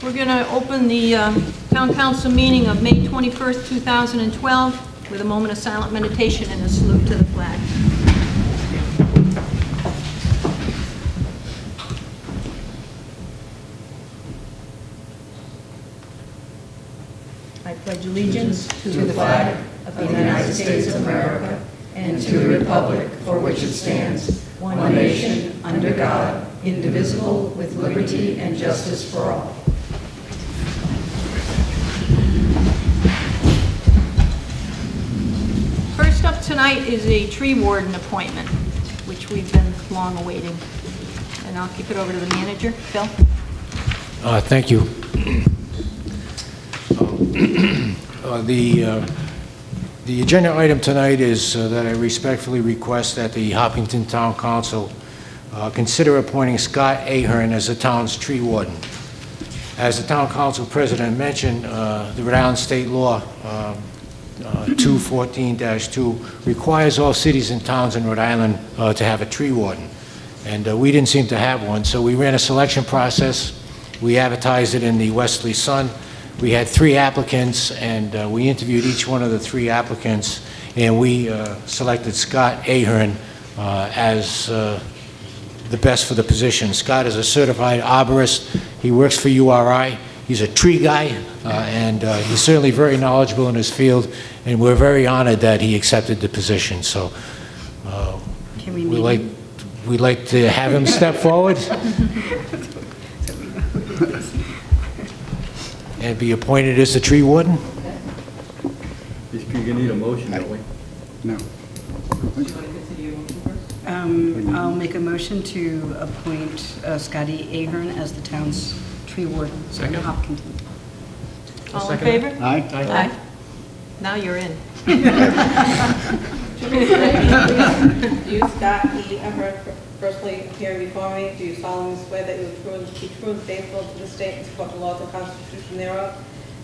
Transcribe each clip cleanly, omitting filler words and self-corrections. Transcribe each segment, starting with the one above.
We're going to open the Town Council meeting of May 21st, 2012 with a moment of silent meditation and a salute to the flag. I pledge allegiance to the flag of the United States of America and to the republic for which it stands, one nation, under God, indivisible, with liberty and justice for all. First up tonight is a tree warden appointment, which we've been long awaiting. And I'll kick it over to the manager. Phil? Thank you. The agenda item tonight is that I respectfully request that the Hopkinton Town Council consider appointing Scott Ahern as the town's tree warden. As the Town Council President mentioned, the Rhode Island State Law 214-2 requires all cities and towns in Rhode Island to have a tree warden. And we didn't seem to have one, so we ran a selection process. We advertised it in the Westerly Sun. We had 3 applicants, and we interviewed each one of the 3 applicants, and we selected Scott Ahern as the best for the position. Scott is a certified arborist. He works for URI. He's a tree guy, and he's certainly very knowledgeable in his field, and we're very honored that he accepted the position. So we'd like to have him step forward and be appointed as the tree warden. You need a motion, don't we? No. I'll make a motion to appoint Scotty Ahern as the town's tree warden in Hopkinton. All in favor? Aye. Aye. Now you're in. Do you, Scott E. Ahern, personally appearing before me, do you solemnly swear that you will be true and faithful to the state and support the laws and constitution thereof,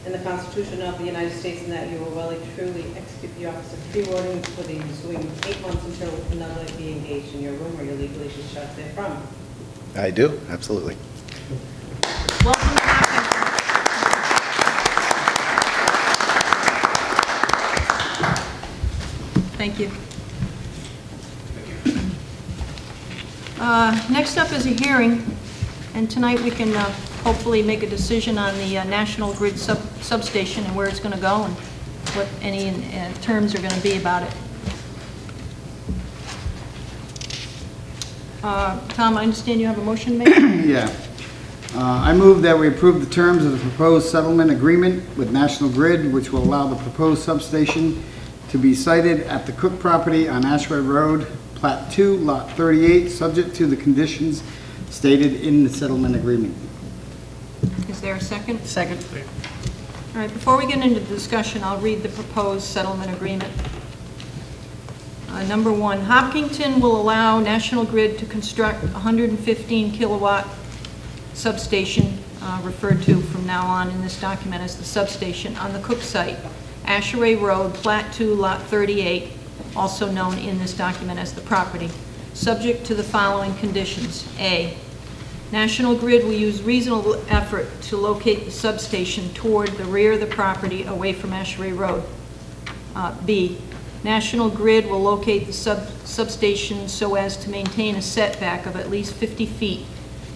and the Constitution of the United States, and that you will well and truly execute the office of tree warden for the ensuing 8 months until another be engaged in your room or your legally discharged therefrom? I do, absolutely. Welcome to Hopkinton. Thank you. Next up is a hearing, and tonight we can hopefully make a decision on the National Grid substation and where it's going to go and what any terms are going to be about it. Tom, I understand you have a motion to make? Yeah. I move that we approve the terms of the proposed settlement agreement with National Grid, which will allow the proposed substation to be sited at the Cook property on Ashway Road, Plat 2, Lot 38, subject to the conditions stated in the settlement agreement. Is there a second? Second. All right, before we get into the discussion, I'll read the proposed settlement agreement. Number 1, Hopkinton will allow National Grid to construct a 115 kilowatt substation, referred to from now on in this document as the substation, on the Cook site, Ashway Road, Plat 2, Lot 38, also known in this document as the property, subject to the following conditions. A, National Grid will use reasonable effort to locate the substation toward the rear of the property away from Ashway Road. B, National Grid will locate the substation so as to maintain a setback of at least 50 feet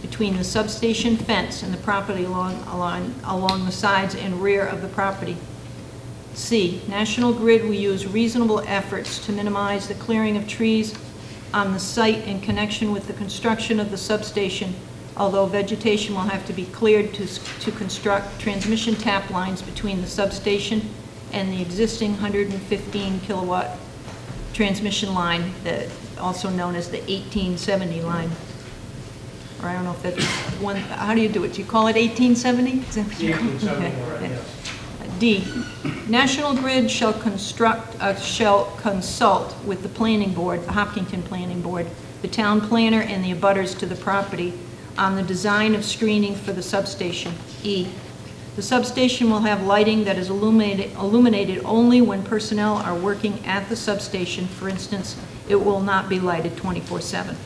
between the substation fence and the property along the sides and rear of the property. C, National Grid will use reasonable efforts to minimize the clearing of trees on the site in connection with the construction of the substation, although vegetation will have to be cleared to construct transmission tap lines between the substation and the existing 115 kilowatt transmission line, that also known as the 1870 line. Or I don't know if that's one, how do you do it? Do you call it 1870? Is that what you call it? Okay. D, National Grid shall consult with the planning board, the Hopkinton Planning Board, the town planner, and the abutters to the property on the design of screening for the substation. E, the substation will have lighting that is illuminated only when personnel are working at the substation. For instance, it will not be lighted 24/7.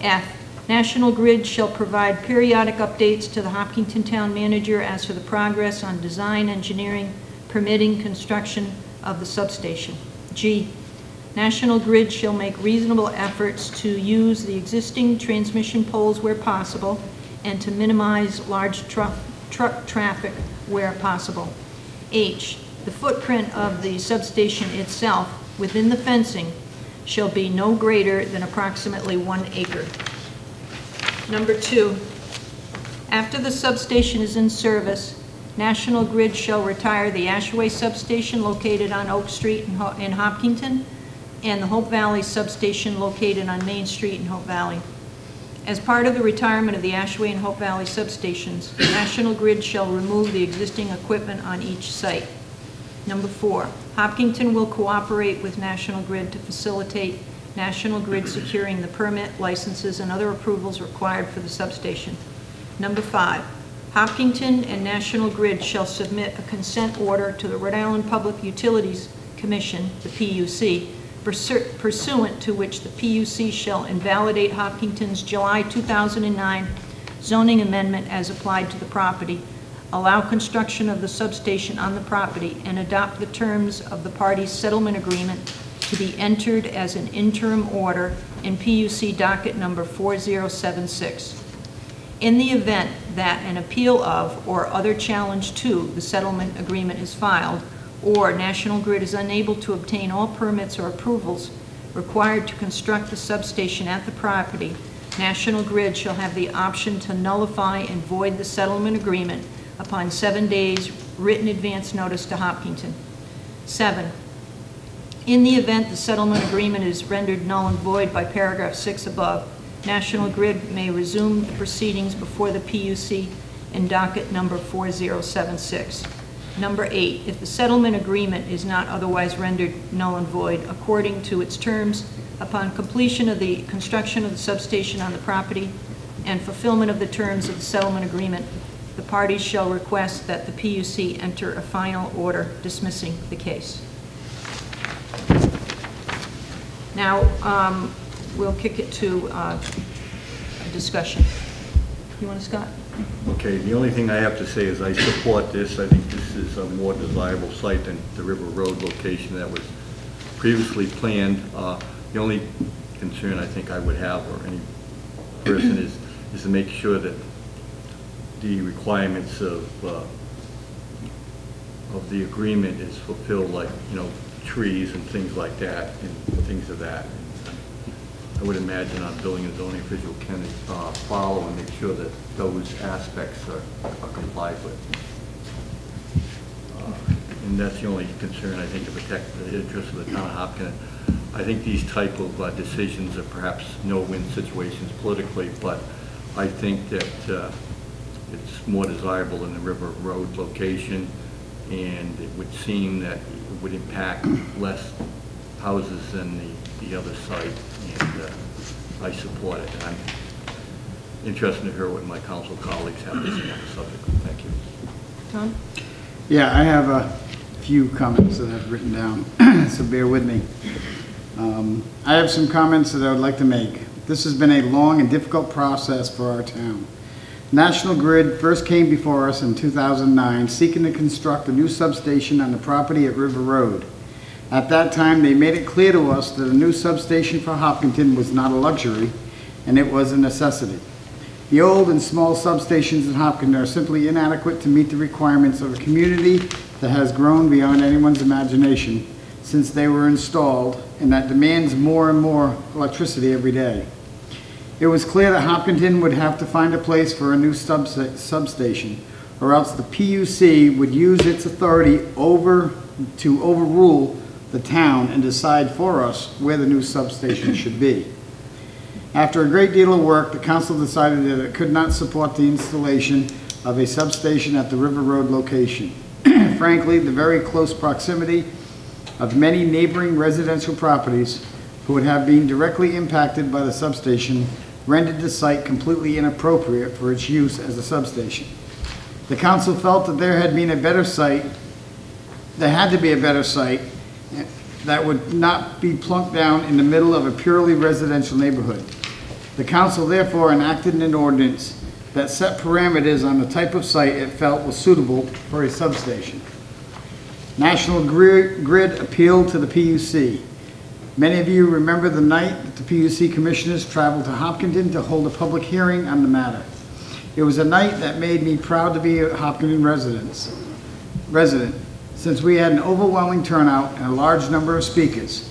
F, National Grid shall provide periodic updates to the Hopkinton Town Manager as to the progress on design, engineering, permitting, construction of the substation. G, National Grid shall make reasonable efforts to use the existing transmission poles where possible and to minimize large truck traffic where possible. H, the footprint of the substation itself within the fencing shall be no greater than approximately 1 acre. Number 2, after the substation is in service, National Grid shall retire the Ashway substation located on Oak Street in Hopkinton and the Hope Valley substation located on Main Street in Hope Valley. As part of the retirement of the Ashway and Hope Valley substations, National Grid shall remove the existing equipment on each site. Number 4, Hopkinton will cooperate with National Grid to facilitate National Grid securing the permit, licenses, and other approvals required for the substation. Number 5, Hopkinton and National Grid shall submit a consent order to the Rhode Island Public Utilities Commission, the PUC, pursuant to which the PUC shall invalidate Hopkinton's July 2009 zoning amendment as applied to the property, allow construction of the substation on the property, and adopt the terms of the parties' settlement agreement to be entered as an interim order in PUC docket number 4076. In the event that an appeal of or other challenge to the settlement agreement is filed, or National Grid is unable to obtain all permits or approvals required to construct the substation at the property, National Grid shall have the option to nullify and void the settlement agreement upon 7 days written advance notice to Hopkinton. 7, in the event the settlement agreement is rendered null and void by paragraph 6 above, National Grid may resume the proceedings before the PUC in docket number 4076. Number 8, if the settlement agreement is not otherwise rendered null and void, according to its terms, upon completion of the construction of the substation on the property and fulfillment of the terms of the settlement agreement, the parties shall request that the PUC enter a final order dismissing the case. Now, we'll kick it to a discussion. You want to, Scott? Okay, the only thing I have to say is I support this. I think this is a more desirable site than the River Road location that was previously planned. The only concern I think I would have, or any person, is to make sure that the requirements of the agreement is fulfilled, like, you know, trees and things like that, and things of that. I would imagine our building and zoning official can follow and make sure that those aspects are complied with. And that's the only concern, I think, to protect the interests of the town of Hopkinton. I think these type of decisions are perhaps no-win situations politically, but I think that it's more desirable than the River Road location, and it would seem that it would impact less houses than the other site, and I support it. And I'm interested to hear what my council colleagues have to say on the subject. Thank you. Tom? Yeah, I have a few comments that I've written down, so bear with me. I have some comments that I would like to make. This has been a long and difficult process for our town. National Grid first came before us in 2009 seeking to construct a new substation on the property at River Road. At that time, they made it clear to us that a new substation for Hopkinton was not a luxury, and it was a necessity. The old and small substations in Hopkinton are simply inadequate to meet the requirements of a community that has grown beyond anyone's imagination since they were installed, and that demands more and more electricity every day. It was clear that Hopkinton would have to find a place for a new substation, or else the PUC would use its authority to overrule the town and decide for us where the new substation should be. After a great deal of work, the council decided that it could not support the installation of a substation at the River Road location. Frankly, the very close proximity of many neighboring residential properties who would have been directly impacted by the substation rendered the site completely inappropriate for its use as a substation. The council felt that there had to be a better site that would not be plunked down in the middle of a purely residential neighborhood. The council therefore enacted an ordinance that set parameters on the type of site it felt was suitable for a substation. National Grid appealed to the PUC. Many of you remember the night that the PUC commissioners traveled to Hopkinton to hold a public hearing on the matter. It was a night that made me proud to be a Hopkinton resident, since we had an overwhelming turnout and a large number of speakers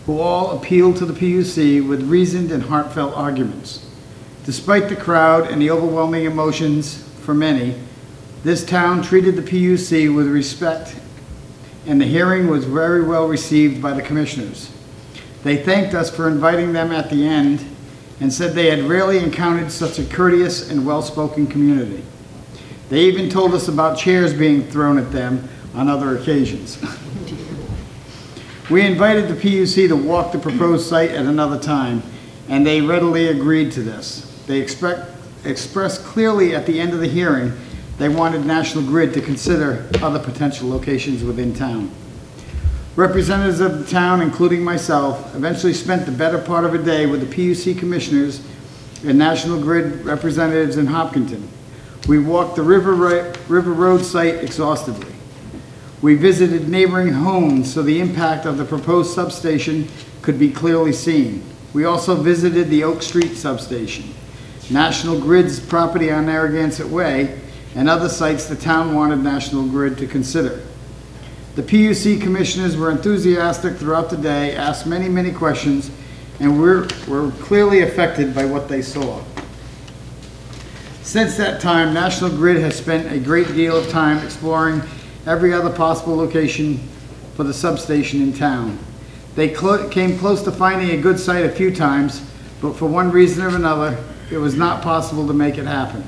who all appealed to the PUC with reasoned and heartfelt arguments. Despite the crowd and the overwhelming emotions for many, this town treated the PUC with respect, and the hearing was very well received by the commissioners. They thanked us for inviting them at the end and said they had rarely encountered such a courteous and well-spoken community. They even told us about chairs being thrown at them on other occasions. We invited the PUC to walk the proposed site at another time, and they readily agreed to this. They expressed clearly at the end of the hearing they wanted National Grid to consider other potential locations within town. Representatives of the town, including myself, eventually spent the better part of a day with the PUC commissioners and National Grid representatives in Hopkinton. We walked the River Road site exhaustively. We visited neighboring homes so the impact of the proposed substation could be clearly seen. We also visited the Oak Street substation, National Grid's property on Narragansett Way, and other sites the town wanted National Grid to consider. The PUC commissioners were enthusiastic throughout the day, asked many questions, and were clearly affected by what they saw. Since that time, National Grid has spent a great deal of time exploring every other possible location for the substation in town. They came close to finding a good site a few times, but for one reason or another, it was not possible to make it happen.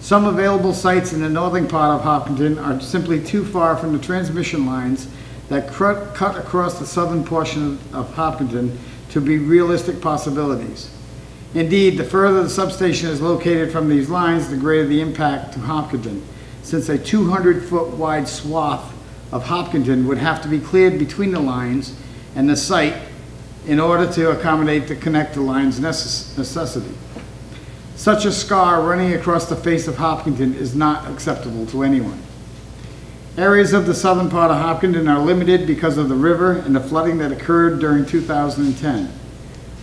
Some available sites in the northern part of Hopkinton are simply too far from the transmission lines that cut across the southern portion of Hopkinton to be realistic possibilities. Indeed, the further the substation is located from these lines, the greater the impact to Hopkinton, since a 200-foot wide swath of Hopkinton would have to be cleared between the lines and the site in order to accommodate the connector line's necessity. Such a scar running across the face of Hopkinton is not acceptable to anyone. Areas of the southern part of Hopkinton are limited because of the river and the flooding that occurred during 2010.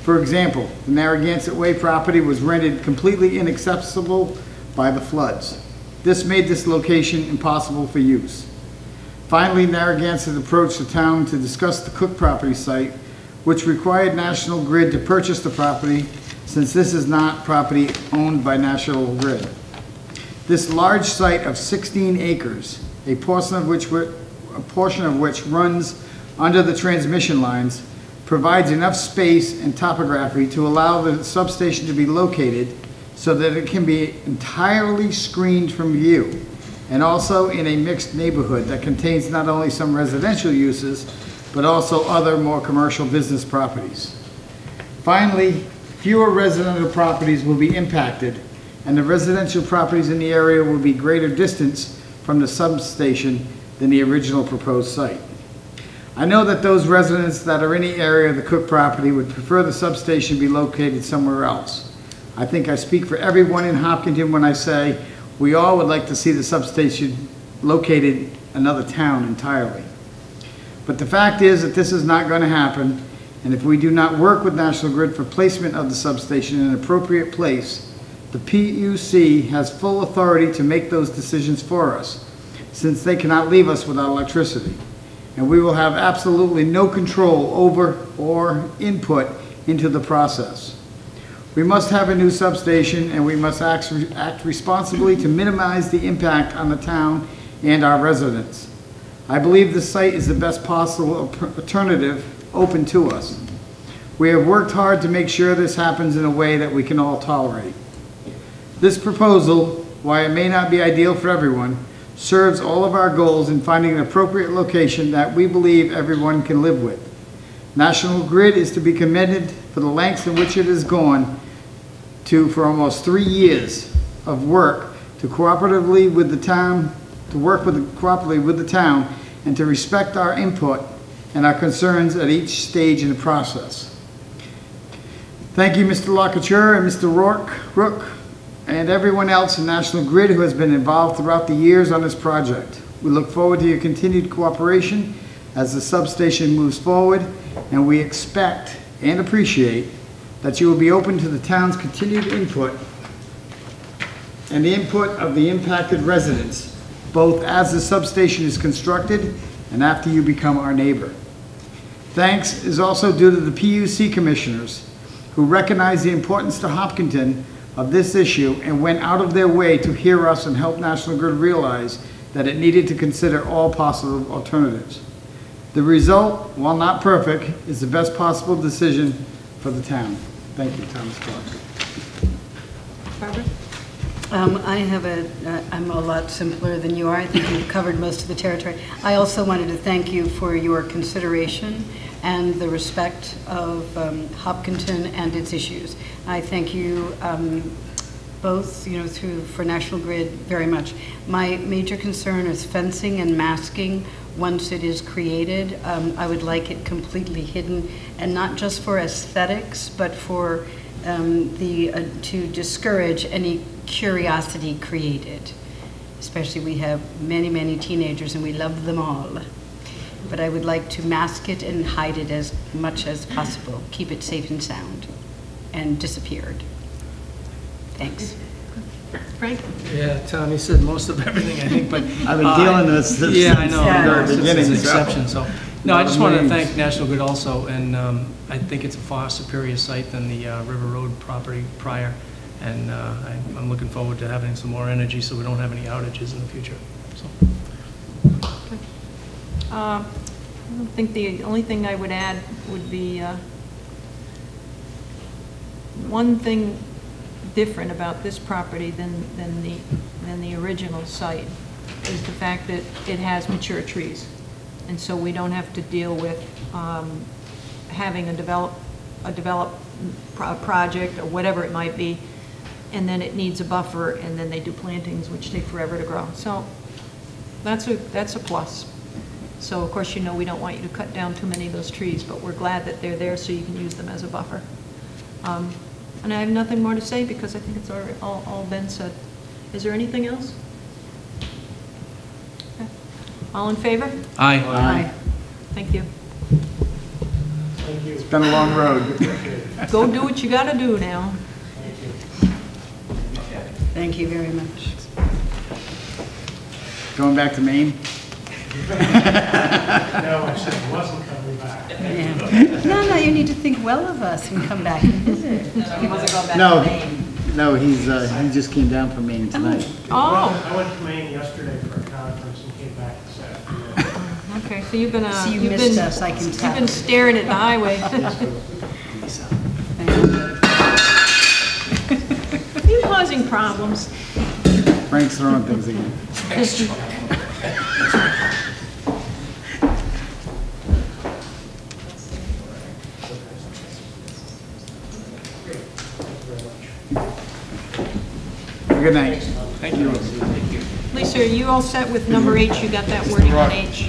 For example, the Narragansett Way property was rendered completely inaccessible by the floods. This made this location impossible for use. Finally, Narragansett approached the town to discuss the Cook property site, which required National Grid to purchase the property since this is not property owned by National Grid. This large site of 16 acres, a portion of which runs under the transmission lines, provides enough space and topography to allow the substation to be located so that it can be entirely screened from view, and also in a mixed neighborhood that contains not only some residential uses, but also other more commercial business properties. Finally, fewer residential properties will be impacted, and the residential properties in the area will be greater distance from the substation than the original proposed site. I know that those residents that are in the area of the Cook property would prefer the substation be located somewhere else. I think I speak for everyone in Hopkinton when I say we all would like to see the substation located in another town entirely. But the fact is that this is not going to happen, and if we do not work with National Grid for placement of the substation in an appropriate place, the PUC has full authority to make those decisions for us, since they cannot leave us without electricity. And we will have absolutely no control over or input into the process. We must have a new substation, and we must act responsibly to minimize the impact on the town and our residents. I believe this site is the best possible alternative open to us. We have worked hard to make sure this happens in a way that we can all tolerate. This proposal, while it may not be ideal for everyone, serves all of our goals in finding an appropriate location that we believe everyone can live with. National Grid is to be commended for the lengths in which it has gone to for almost 3 years of work to cooperatively with the town, cooperatively with the town, and to respect our input and our concerns at each stage in the process. Thank you, Mr. Locouture and Mr. Rook, and everyone else in National Grid who has been involved throughout the years on this project. We look forward to your continued cooperation as the substation moves forward, and we expect and appreciate that you will be open to the town's continued input and the input of the impacted residents, both as the substation is constructed and after you become our neighbor. Thanks is also due to the PUC commissioners who recognize the importance to Hopkinton of this issue and went out of their way to hear us and help National Grid realize that it needed to consider all possible alternatives. The result, while not perfect, is the best possible decision for the town. Thank you, Thomas Clark. Barbara? I'm a lot simpler than you are. I think you've covered most of the territory. I also wanted to thank you for your consideration and the respect of Hopkinton and its issues. I thank you both, for National Grid very much. My major concern is fencing and masking. Once it is created, I would like it completely hidden, and not just for aesthetics, but for to discourage any curiosity created. Especially, we have many, many teenagers, and we love them all. But I would like to mask it and hide it as much as possible, keep it safe and sound, and disappeared. Thanks. Frank? Yeah, Tommy said most of everything, I think, but... I've been dealing with this yeah, I know. since the very It's beginning. an exception, so... No, I just wanted to Names. thank National Grid also, and I think it's a far superior site than the River Road property prior, and I'm looking forward to having some more energy so we don't have any outages in the future. So. I don't think the only thing I would add would be one thing different about this property than the original site is the fact that it has mature trees, and so we don't have to deal with having a project or whatever it might be, and then it needs a buffer, and then they do plantings which take forever to grow. So that's a plus. So of course, we don't want you to cut down too many of those trees, but we're glad that they're there so you can use them as a buffer. And I have nothing more to say because I think it's already all been said. Is there anything else? Okay. All in favor? Aye. Aye. Thank you. It's been a long road. Go do what you got to do now. Thank you very much. Going back to Maine? No, I said I wasn't coming back. Yeah. No, you need to think well of us and come back and visit. He wasn't going back No, to Maine. no, he just came down from Maine tonight. Oh, I went to Maine yesterday for a conference and came back this afternoon. okay. So you've been So you you've missed been us, I can you've tell. been staring at the highway. Are you causing problems? Frank's throwing things again. Good night. Thank you. Lisa, are you all set with number H? You got that wording on H?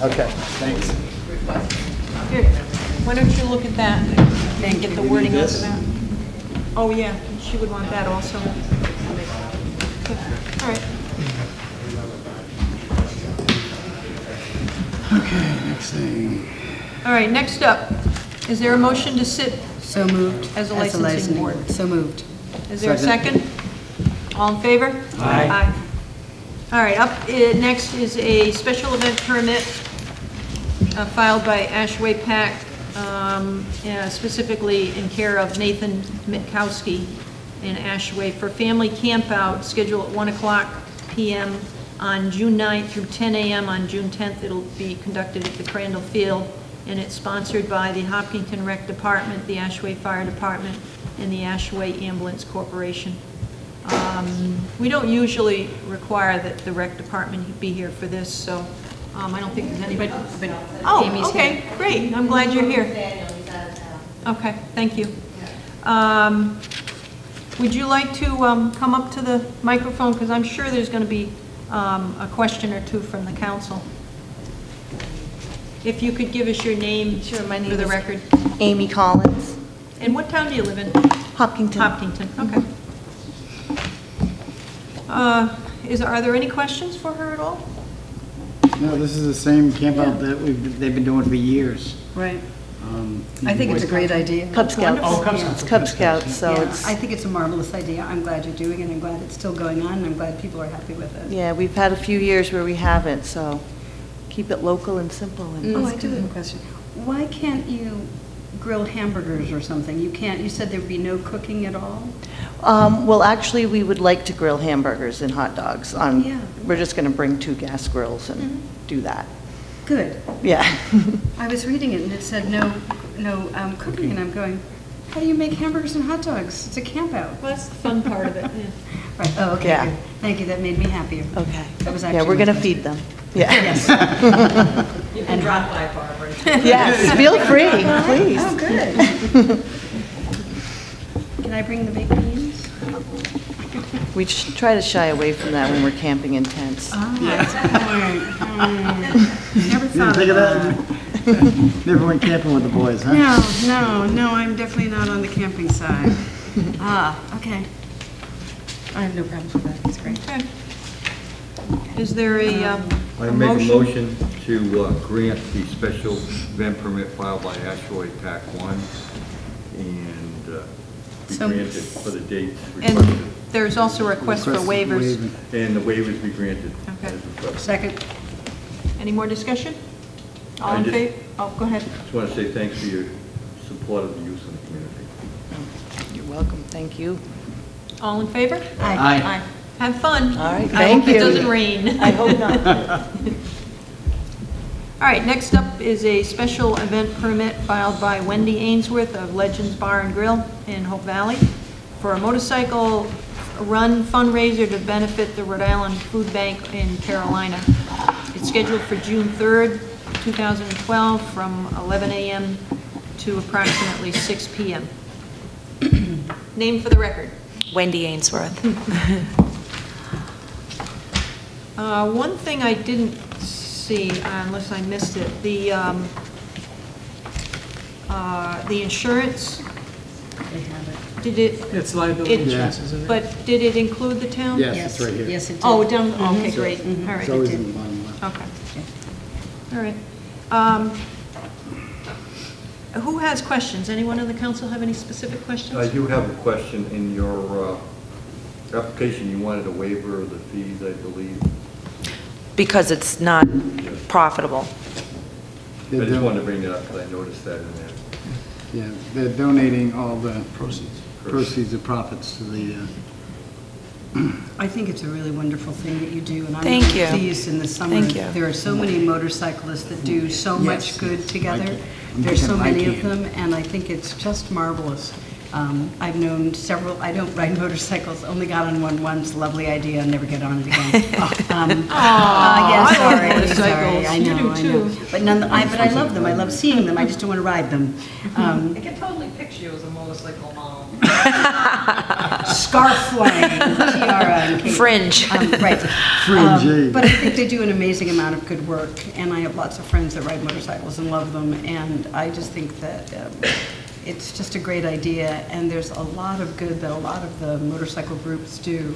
Okay, thanks. Here, why don't you look at that and get the wording out of that? Oh, yeah, she would want that also. Okay, all right. Okay, next thing. All right, next up, is there a motion to sit? So moved. As a licensing board. So moved. Is there a Second. second? All in favor? Aye. All right, up next is a special event permit filed by Ashway Pack, specifically in care of Nathan Mitkowski in Ashway for family campout scheduled at 1:00 p.m. on June 9th through 10 a.m. on June 10th. It'll be conducted at the Crandall Field, and it's sponsored by the Hopkinton Rec Department, the Ashway Fire Department, and the Ashway Ambulance Corporation. We don't usually require that the rec department be here for this, so I don't think there's anybody. But Oh, Amy's okay, here. great, I'm glad you're here. Okay, thank you. Would you like to come up to the microphone, because I'm sure there's going to be a question or two from the council. If you could give us your name for the record. Amy Collins. And what town do you live in? Hopkinton. Hopkinton, okay. Are there any questions for her at all? No, this is the same camp out that they've been doing for years. Right. I think it's a great idea. Cub Scouts. Oh, Cub Scouts. It's Cub Scouts, so Yeah, it's, I think it's a marvelous idea. I'm glad you're doing it. I'm glad it's still going on, and I'm glad people are happy with it. yeah, we've had a few years where we haven't, so keep it local and simple. And Oh, I do have a question. Why can't you grill hamburgers or something? You can't, you said there would be no cooking at all? Well, actually, we would like to grill hamburgers and hot dogs. Yeah. We're just going to bring 2 gas grills and do that. Good. Yeah. I was reading it, and it said no cooking, and I'm going, how do you make hamburgers and hot dogs? It's a camp out. Well, that's the fun part of it, yeah. Right, oh, okay, Yeah. good. Thank you, that made me happier. Okay. That was Yeah, actually we're going to my feed them. Yeah. Yes. You can drop by, Barbara. Yes, feel free, please. Oh, good. Can I bring the baked beans? We try to shy away from that when we're camping in tents. Never Didn't thought think of of that. that? Never went camping with the boys, huh? No, I'm definitely not on the camping side. Okay. I have no problems with that, that's great. Okay. Is there a I make a motion to grant the special event permit filed by Ashroyd Pac 1 and be So- granted for the dates And requested. there's also a request for waivers. And the waivers be granted Okay. as requested. Second. Any more discussion? All I in just- favor? Oh, go ahead. Just want to say thanks for your support of the youth in the community. You're welcome, thank you. All in favor? Aye. Aye. Have fun. All right, I thank hope it you. doesn't rain. I hope not. All right, next up is a special event permit filed by Wendy Ainsworth of Legends Bar and Grill in Hope Valley for a motorcycle run fundraiser to benefit the Rhode Island Food Bank in Carolina. It's scheduled for June 3rd, 2012, from 11 a.m. to approximately 6 p.m. Name for the record. Wendy Ainsworth. One thing I didn't see, unless I missed it, the insurance, They have it. did it, It's liability It- insurance, isn't it? but did it include the town? Yes, it's right here. Yes, it did. Oh, down, okay, great, all It's right, always in the bottom left. okay. All right. Who has questions? Anyone on the council have any specific questions? I do have a question. In your application, you wanted a waiver of the fees, I believe. Because it's not profitable. I just wanted to bring that up because I noticed that in there. Yeah, they're donating all the proceeds of profits to the, I think it's a really wonderful thing that you do, and I'm Thank really you. pleased in the summer. Thank you. There are so many motorcyclists that do so much Yes. good together. I'm There's so thinking I many of can. them, and I think it's just marvelous. I've known several, I don't ride motorcycles, only got on one once, lovely idea, never get on it again. Yes, I love sorry, motorcycles. I You know, do I know. too. But but I love them, I love seeing them, I just don't want to ride them. I can totally picture you as a motorcycle mom. Scarf flying, tiara and cape. Fringe. Right. Fringy. But I think they do an amazing amount of good work, and I have lots of friends that ride motorcycles and love them, and I just think that it's just a great idea, and there's a lot of good that a lot of the motorcycle groups do.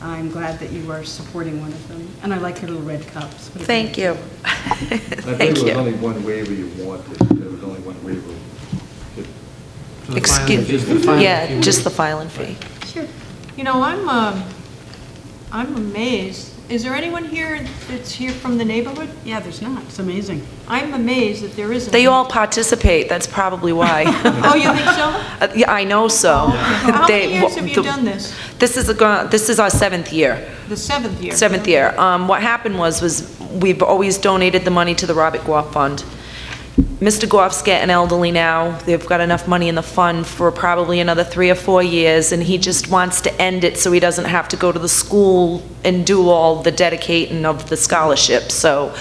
I'm glad that you are supporting one of them, and I like your little red cups. What a Thank great- you. I think Thank there was you. only one waiver you wanted. There was only one waiver. For the Excuse, filing. yeah, just the filing fee. Sure. You know, I'm amazed. Is there anyone here that's here from the neighborhood? Yeah, there's not, it's amazing. I'm amazed that there isn't. They all participate, that's probably why. Oh, you think so? Yeah, I know so. How They- many years have you the- done this? This is our 7th year. The 7th year? 7th year. What happened was we've always donated the money to the Robert Goff Fund. Mr. Goff's getting elderly now. They've got enough money in the fund for probably another 3 or 4 years, and he just wants to end it so he doesn't have to go to the school and do all the dedicating of the scholarship. So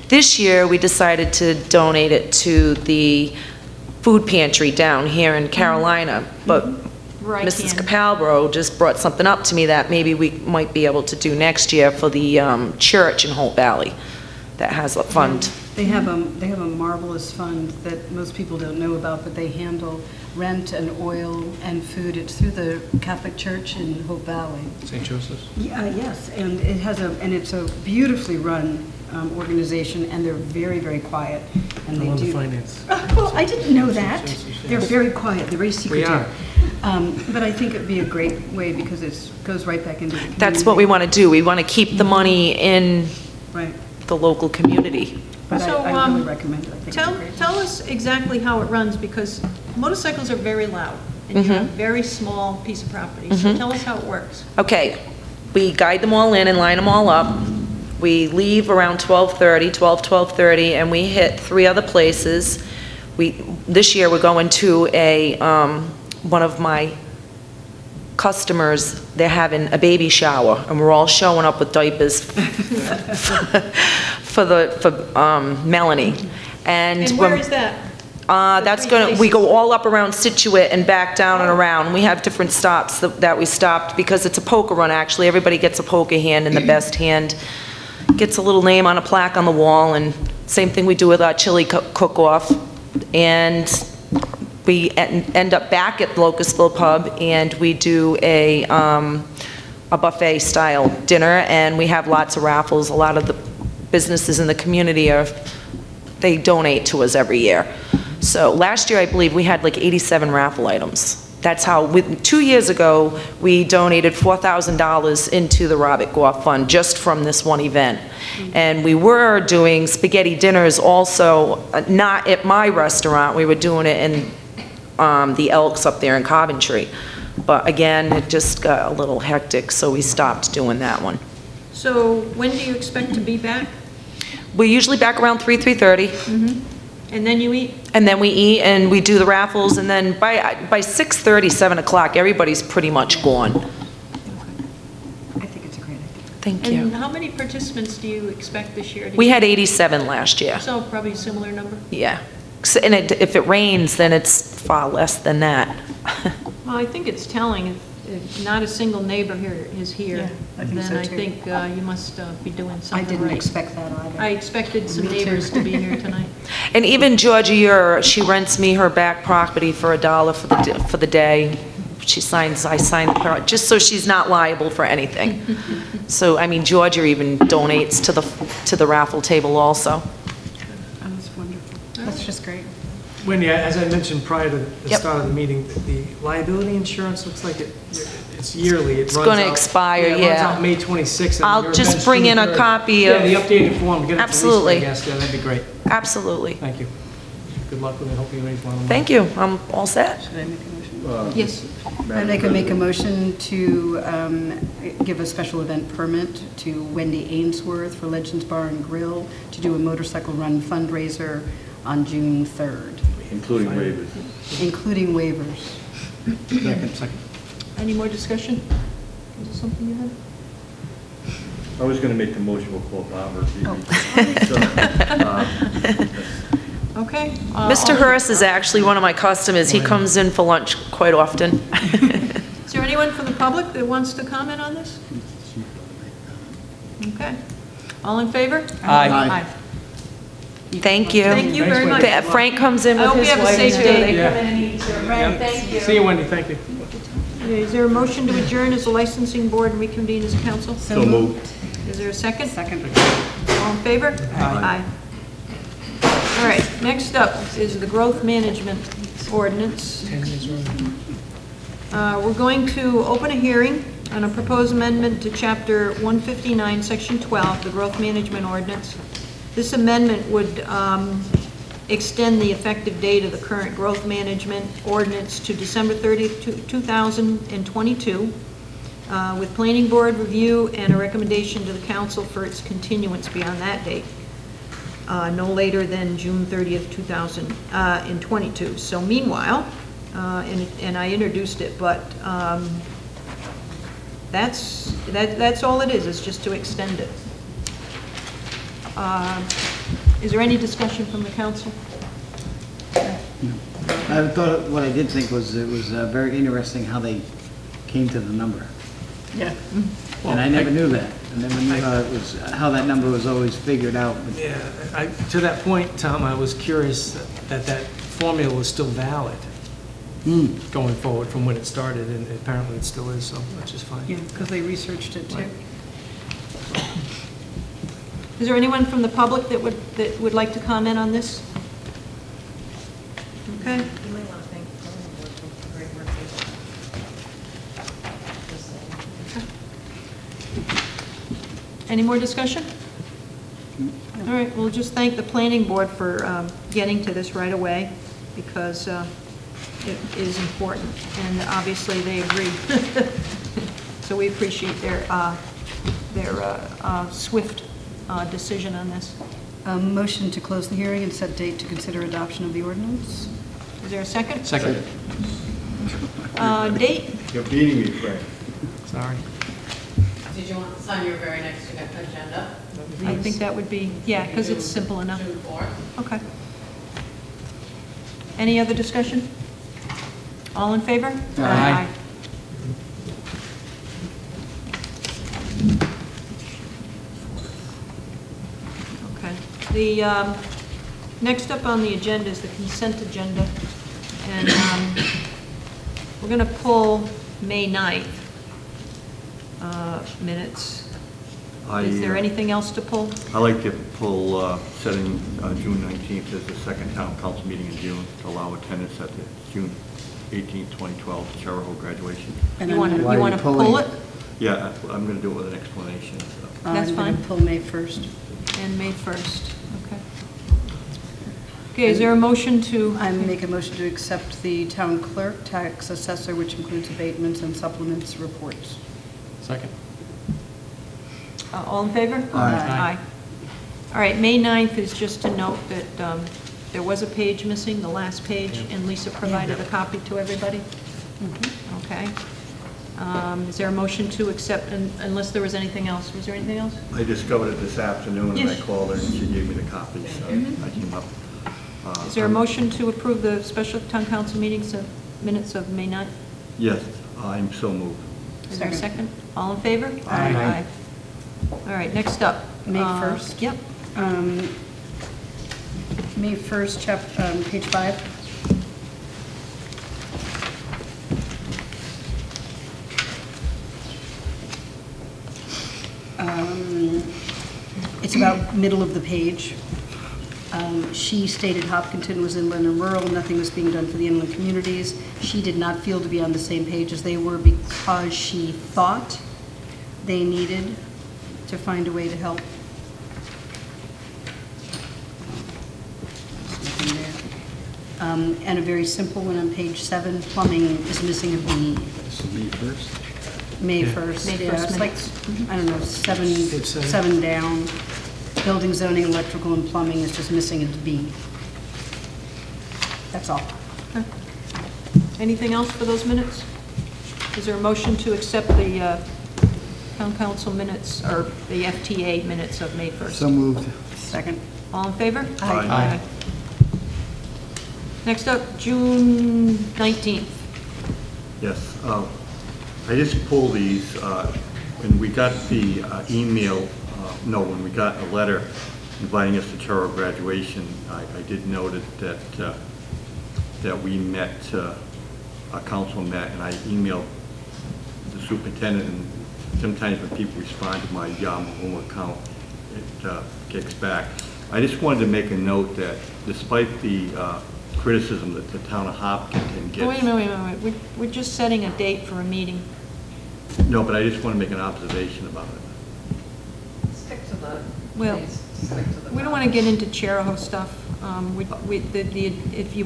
this year, we decided to donate it to the food pantry down here in Carolina. But Right, Mrs. Ken. Capalbro just brought something up to me that maybe we might be able to do next year for the church in Hope Valley that has a fund They have a marvelous fund that most people don't know about, but they handle rent and oil and food. It's through the Catholic Church in Hope Valley. St. Joseph's? Yes, and it's a beautifully run organization, and they're very, very quiet. And I'm they on do. the finance. Well, I didn't know that. St. Joseph's, They're yes. very quiet. They're very secretive. We are. But I think it'd be a great way because it goes right back into the community. That's what we want to do. We want to keep the money in Right. the local community. But So, I really recommend it. I think it's a great Tell us exactly how it runs, because motorcycles are very loud, and you have a very small piece of property. So tell us how it works. Okay, we guide them all in and line them all up. We leave around 12:30, and we hit 3 other places. This year, we're going to one of my customers, they're having a baby shower, and we're all showing up with diapers for Melanie. And where is that? That's we go all up around Situate and back down and around. We have different stops that we stopped because it's a poker run, actually. Everybody gets a poker hand, and the best hand gets a little name on a plaque on the wall, and same thing we do with our chili cook-off. And we end up back at Locustville Pub, and we do a buffet-style dinner, and we have lots of raffles. A lot of the businesses in the community they donate to us every year. So last year, I believe, we had like 87 raffle items. That's how, 2 years ago, we donated $4,000 into the Robert Goff Fund just from this one event. And we were doing spaghetti dinners also, not at my restaurant. We were doing it in the Elks up there in Coventry. But again, it just got a little hectic, so we stopped doing that one. So when do you expect to be back? We're usually back around 3:30. And then you eat? And then we eat and we do the raffles, and then by 6:30, 7 o'clock, everybody's pretty much gone. I think it's a great idea. Thank And you. how many participants do you expect this year? We had 87 last year. So probably a similar number? Yeah. And if it rains, then it's far less than that. Well, I think it's telling. If not a single neighbor here is here, Yeah, I think so, then I too. think you must be doing I something didn't right. expect that either. I expected some Me too. neighbors to be here tonight. And even Georgia, she rents me her back property for $1 for the day. I sign her, just so she's not liable for anything. So, I mean, Georgia even donates to the raffle table also. Oh, that's wonderful. That's just great. Wendy, as I mentioned prior to the Yep. start of the meeting, the liability insurance looks like it's yearly. It's gonna expire, It runs yeah. out May 26th. and I'll your just event's bring June in a 3rd. copy of- Yeah, the updated form, get it to Lisa, Absolutely. I guess. Yeah, that'd be great. Absolutely. Thank you. Good luck with it, hope you raise a lot of money. Thank you. I'm all set. Should I make a motion? Yes. I'd make a motion to give a special event permit to Wendy Ainsworth for Legends Bar and Grill to do a motorcycle run fundraiser on June 3rd, Including waivers. including waivers. Second. Any more discussion? Is there something you had? I was going to make the motion, we'll call Bob. Okay. Mr. Hurst is actually one of my customers. He comes in for lunch quite often. Is there anyone from the public that wants to comment on this? Okay. All in favor? Aye. Thank you. Thank you very much. Frank comes in I with hope his you have a wife, safe too. day. They Yeah. come in and eat, too. Yep. Thank you. See you, Wendy, thank you. Is there a motion to adjourn as the licensing board and reconvene as council? So moved. Is there a second? Second. All in favor? Aye. All right, next up is the growth management ordinance. We're going to open a hearing on a proposed amendment to Chapter 159, Section 12, the growth management ordinance. This amendment would extend the effective date of the current growth management ordinance to December 30th, 2022, with planning board review and a recommendation to the council for its continuance beyond that date, no later than June 30th, 2022. So meanwhile, and I introduced it, but that's all it is. It's just to extend it. Is there any discussion from the council? I thought, what I did think was, it was very interesting how they came to the number. Yeah. And I never knew that. I never knew how that number was always figured out. Yeah, to that point, Tom, I was curious that that formula was still valid going forward from when it started, and apparently it still is, so which is fine. Yeah, because they researched it too. Is there anyone from the public that would like to comment on this? Okay. You might want to thank the planning board for the great work they've done. Any more discussion? All right, we'll just thank the planning board for getting to this right away, because it is important, and obviously they agree. So we appreciate their swift decision on this. Motion to close the hearing and set date to consider adoption of the ordinance. Is there a second? Second. Date? You're beating me, Frank. Sorry. Did you want this on your very next agenda? I think that would be, yeah, because it's simple enough. June 4th? Okay. Any other discussion? All in favor? Aye. Okay. The next up on the agenda is the consent agenda, and we're going to pull May 9th minutes. Is there anything else to pull? I like to pull setting June 19th as the second town council meeting in June to allow attendance at the June 18th, 2012 Charahoe graduation. And You want Why are you to pulling? pull it? Yeah, I'm going to do it with an explanation. So. That's I'm going fine. to pull May 1st. And May 1st, okay. Okay, is there a motion to? I make a motion to accept the town clerk, tax assessor, which includes abatements and supplements reports. Second. All in favor? Aye. All right, May 9th is just to note that there was a page missing, the last page, and Lisa provided a copy to everybody. Okay. Is there a motion to accept, unless there was anything else? Was there anything else? I discovered it this afternoon, and I Yes. called her, and she gave me the copy, so I came up. Is there a motion to approve the special town council meetings minutes of May 9th? Yes, I'm so moved. Is there a Second. second? All in favor? Aye. All right, next up. May 1st? Yep. May 1st, page 5. It's about middle of the page. She stated Hopkinton was inland and rural, nothing was being done for the inland communities. She did not feel to be on the same page as they were because she thought they needed to find a way to help. Nothing there. And a very simple one on page 7, plumbing is missing a B. This will be first. May 1st. May Yeah, 1st it's like, I don't know, Page 7. 7 down. Building, zoning, electrical, and plumbing is just missing a B. That's all. Anything else for those minutes? Is there a motion to accept the town council minutes, or the FTA minutes of May 1st? So moved. Second. All in favor? Aye. Aye. Next up, June 19th. Yes, I just pulled these, when we got the email, when we got a letter inviting us to Charahoe graduation, I did note that we met, our council met, and I emailed the superintendent, and sometimes when people respond to my Yahoo account, it kicks back. I just wanted to make a note that despite the criticism that the town of Hopkinton gets... Wait a minute. We're just setting a date for a meeting. No, but I just want to make an observation about it. Stick to the, Well, please, stick to the. we don't want to get into Charahoe stuff. If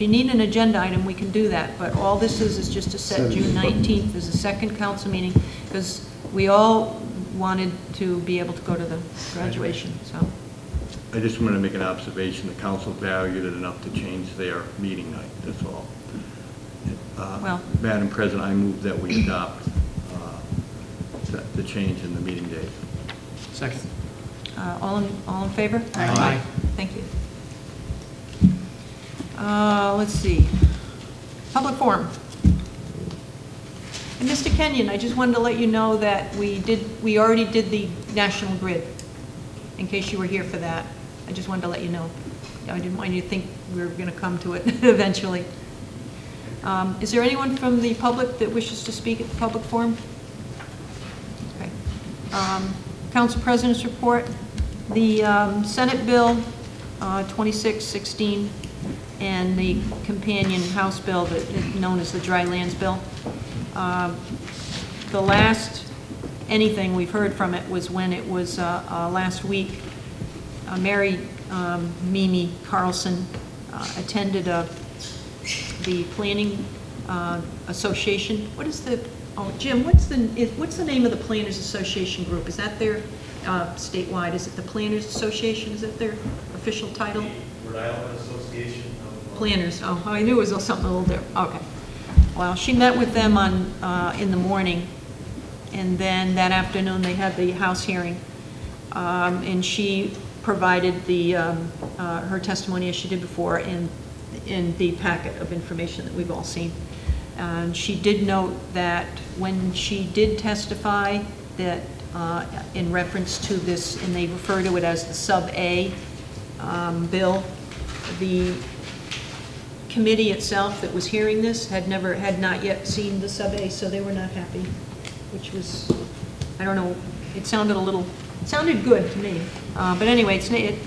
you need an agenda item, we can do that, but all this is just to set June 19th as a second council meeting, because we all wanted to be able to go to the graduation, so. I just wanted to make an observation. The council valued it enough to change their meeting night, that's all. Well- Madam President, I move that we adopt the change in the meeting days. Second. All in favor? Aye. Thank you. Let's see. Public forum. And Mr. Kenyon, I just wanted to let you know that we already did the National Grid, in case you were here for that. I just wanted to let you know. I didn't want you to think we were going to come to it eventually. Is there anyone from the public that wishes to speak at the public forum? Okay. Council President's report. The Senate Bill 2616 and the companion House Bill that is known as the Dry Lands Bill. The last anything we've heard from it was when it was last week. Mary Mimi Carlson attended the Planning Association. What is the, oh, Jim, what's the name of the Planners Association group? Is that their statewide? Is it the Planners Association? Is that their official title? Rhode Island Association of Planners. Oh, I knew it was something a little different. Okay. Well, she met with them in the morning, and then that afternoon they had the House hearing, and she provided her testimony as she did before in the packet of information that we've all seen. And she did note that when she did testify that in reference to this, and they refer to it as the Sub-A bill, the committee itself that was hearing this had not yet seen the Sub-A, so they were not happy, which was, I don't know, it sounded good to me. But anyway,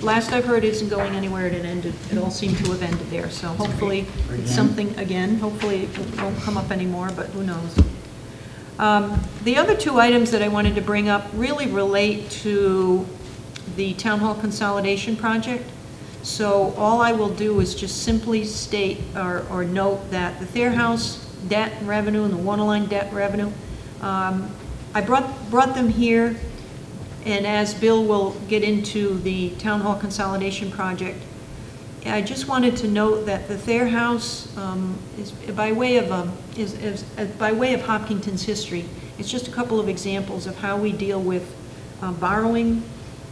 last I've heard, it isn't going anywhere. It ended. It all seemed to have ended there. So hopefully it's something again. Hopefully it won't come up anymore, but who knows. The other two items that I wanted to bring up really relate to the Town Hall Consolidation Project. So all I will do is just simply state or note that the Thayer House debt and revenue and the Waterline debt revenue, I brought them here. And as Bill will get into the Town Hall Consolidation Project, I just wanted to note that the Thayer House is by way of Hopkinton's history. It's just a couple of examples of how we deal with borrowing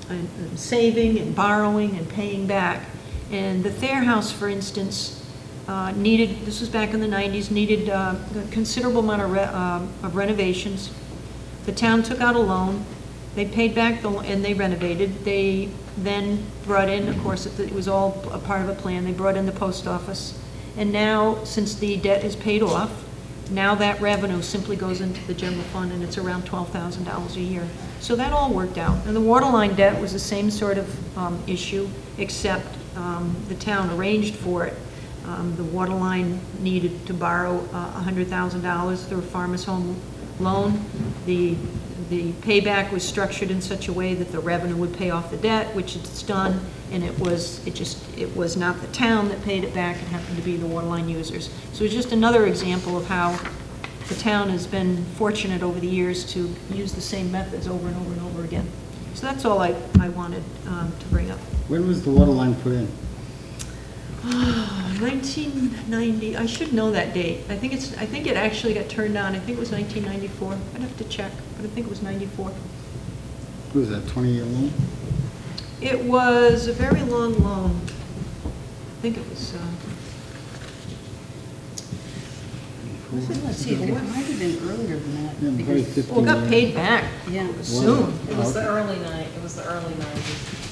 and saving and borrowing and paying back. And the Thayer House, for instance, needed, this was back in the 90s, needed a considerable amount of renovations. The town took out a loan. They paid back and they renovated. They then brought in, of course, it was all a part of a plan. They brought in the post office. And now, since the debt is paid off, now that revenue simply goes into the general fund, and it's around $12,000 a year. So that all worked out. And the Waterline debt was the same sort of issue, except the town arranged for it. The Waterline needed to borrow $100,000 through a Farmers Home loan. The payback was structured in such a way that the revenue would pay off the debt, which it's done, and it was not the town that paid it back. It happened to be the Waterline users. So it's just another example of how the town has been fortunate over the years to use the same methods over and over and over again. So that's all I wanted to bring up. When was the water line put in? 1990. I should know that date. I think it actually got turned on. I think it was 1994. I'd have to check, but I think it was 94. What was that, 20-year loan? It was a very long loan. I think it was. Let's see, it might have been earlier than that. Yeah, probably 15 Well, it got years. paid back. Yeah. Soon. It was the early 90s.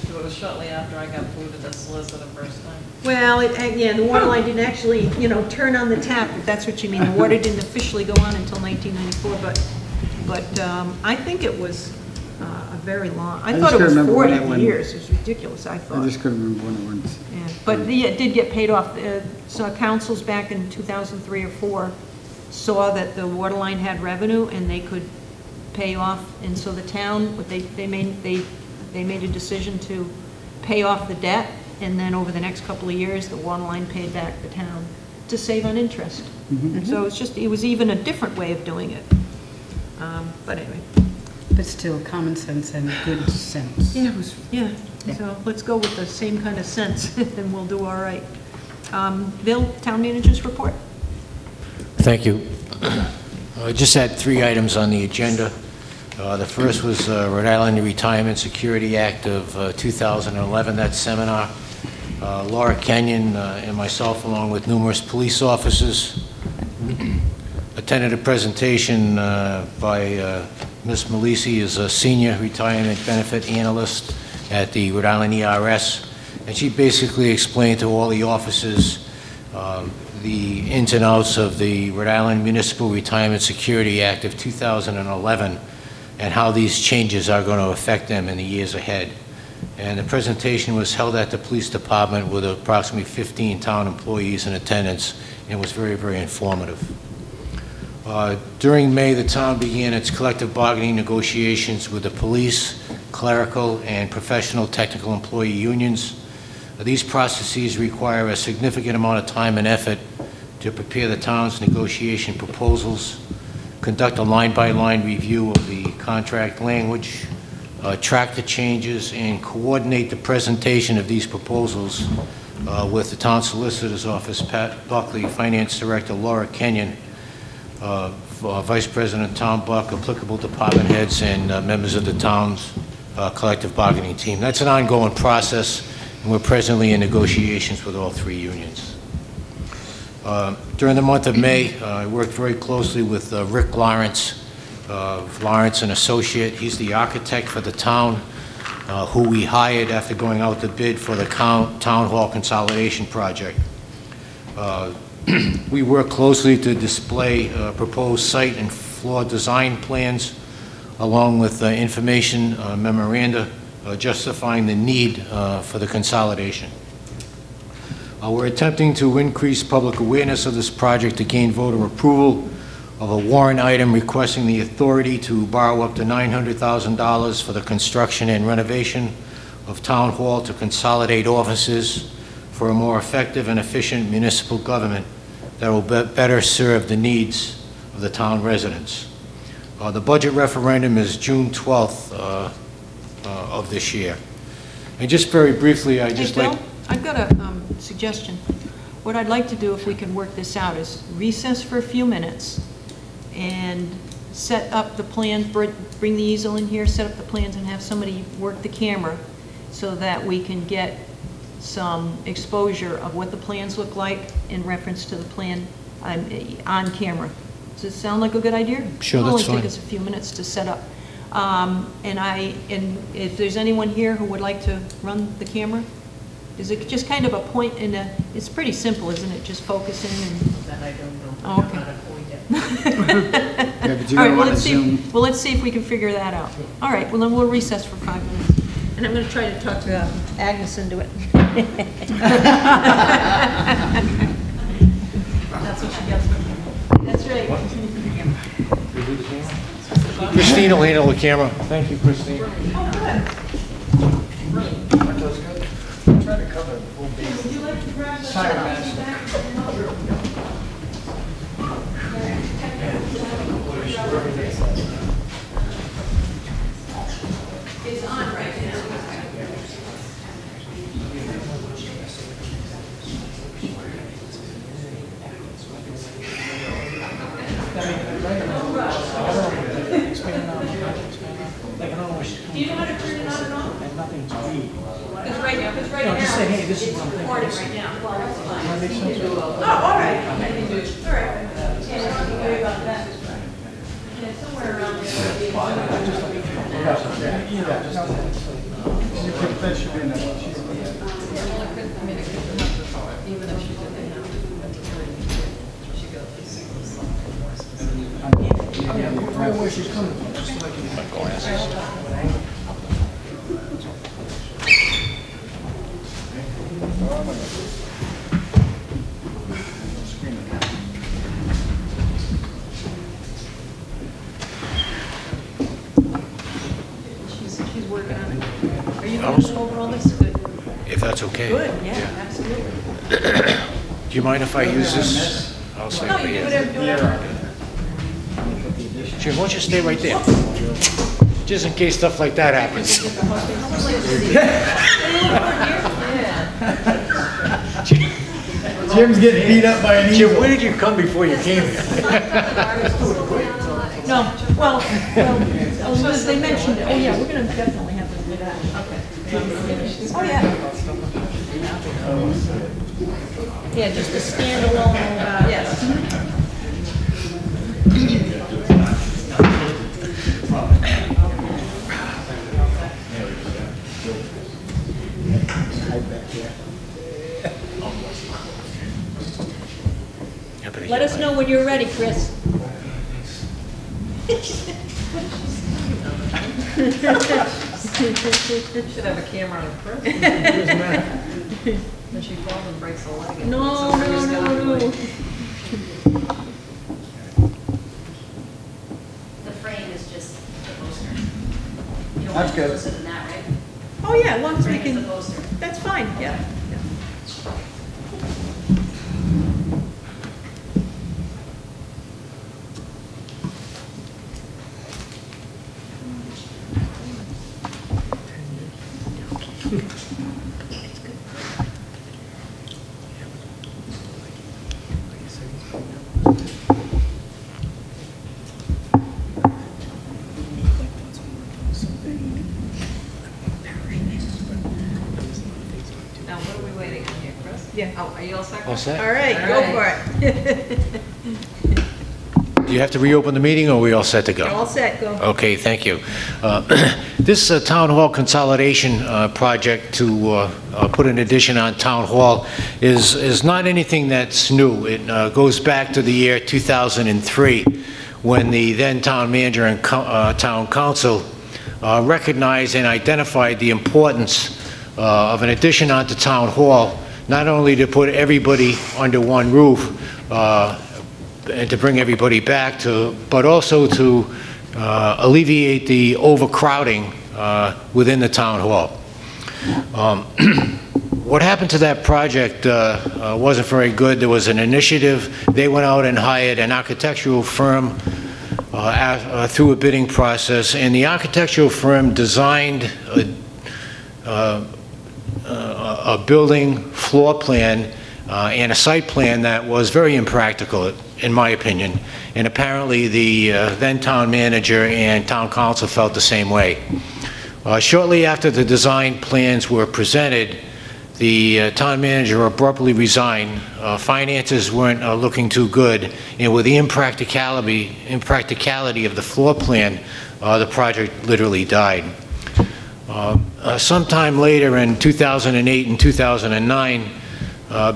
It was shortly after I got appointed as solicitor the first time. Well, yeah, the water line didn't actually, turn on the tap, if that's what you mean. The water didn't officially go on until 1994, but I think it was a very long, I thought it was 40 years. It was ridiculous, I thought. I just couldn't remember when it went. Yeah, but it did get paid off. So councils back in 2003 or 4 saw that the water line had revenue and they could pay off, and so the town, they made a decision to pay off the debt, and then over the next couple of years, the water line paid back the town to save on interest. Mm-hmm. So it was even a different way of doing it. But anyway. But still, common sense and good sense. Yeah, it was, yeah. So let's go with the same kind of sense, and we'll do all right. Bill, Town Manager's report. Thank you. I just had 3 items on the agenda. The first was Rhode Island Retirement Security Act of 2011, that seminar. Laura Kenyon and myself, along with numerous police officers, attended a presentation by Ms. Malisi, is a senior retirement benefit analyst at the Rhode Island ERS, and she basically explained to all the officers the ins and outs of the Rhode Island Municipal Retirement Security Act of 2011 and how these changes are going to affect them in the years ahead. And the presentation was held at the police department with approximately 15 town employees in attendance, and it was very, very informative. During May, the town began its collective bargaining negotiations with the police, clerical, and professional technical employee unions. These processes require a significant amount of time and effort to prepare the town's negotiation proposals, conduct a line-by-line review of the contract language, track the changes, and coordinate the presentation of these proposals with the town solicitor's office, Pat Buckley, Finance Director Laura Kenyon, Vice President Tom Buck, applicable department heads, and members of the town's collective bargaining team. That's an ongoing process, and we're presently in negotiations with all three unions. During the month of May, I worked very closely with Rick Lawrence, Lawrence and Associate. He's the architect for the town, who we hired after going out to bid for the town hall consolidation project. We work closely to display proposed site and floor design plans, along with information memoranda justifying the need for the consolidation. We're attempting to increase public awareness of this project to gain voter approval of a warrant item requesting the authority to borrow up to $900,000 for the construction and renovation of Town Hall to consolidate offices for a more effective and efficient municipal government that will better serve the needs of the town residents. The budget referendum is June 12th of this year. And just very briefly, I'd just like... I've got a suggestion. What I'd like to do, if we can work this out, is recess for a few minutes and set up the plans, bring the easel in here, set up the plans, and have somebody work the camera so that we can get some exposure of what the plans look like in reference to the plan on camera. Does it sound like a good idea? Sure, It'll that's fine. only take us a few minutes to set up. And if there's anyone here who would like to run the camera, is it just kind of a point in a, it's pretty simple, isn't it? Just focusing and... That I don't know. Oh, okay. Yeah, but you're All right, gonna well, want to let's see, zoom. well, let's see if we can figure that out. All right, well, then we'll recess for 5 minutes. And I'm going to try to talk to Agnes into it. That's what she gets. That's right. Christine will handle the camera. Thank you, Christine. Oh, good. Try to cover the full base. Would you like to grab the Sorry, back? It's on right now. Do you know how to turn it on and off? And nothing to read. Because right now, No, just say, hey, this is what I'm thinking. recording right now. Well, that's fine. That makes sense. Oh, all right. I can do it. All right. Yeah, don't have to worry about that. Yeah, somewhere around there. That should be enough. Where she's coming from, just so I can... She's working on it. Are you going to go over all this? Good. If that's okay. Good, yeah, absolutely. Do you mind if I use this? I'll stay No, over you do here. whatever. Jim, why don't you stay right there? Just in case stuff like that happens. Jim's getting beat up by an Jim, where did you come before you came here? No, well, they mentioned it. Oh, yeah, we're going to definitely have to do that. Okay. Oh, yeah. Yeah, just a standalone, yes. Let us know when you're ready, Chris. Should have a camera on Chris. When she falls and breaks a leg. No. The frame is just the poster. You don't That's want to good. listen to that, right? Oh, yeah, as long as we Frame is can, the poster. that's fine, yeah. Now, what are we waiting on here, Chris? Yeah. Oh, are you all set? All set? All right, go for it. Do you have to reopen the meeting, or are we all set to go? You're all set, go. Okay, thank you. This Town Hall consolidation project to put an addition on Town Hall is not anything that's new. It goes back to the year 2003, when the then town manager and town council recognized and identified the importance of an addition onto Town Hall, not only to put everybody under one roof, and to bring everybody back to, but also to alleviate the overcrowding within the town hall. What happened to that project wasn't very good. There was an initiative. They went out and hired an architectural firm through a bidding process, and the architectural firm designed a building floor plan and a site plan that was very impractical, in my opinion. And apparently the then town manager and town council felt the same way. Shortly after the design plans were presented, the town manager abruptly resigned. Finances weren't looking too good, and with the impracticality of the floor plan, the project literally died. Sometime later in 2008 and 2009,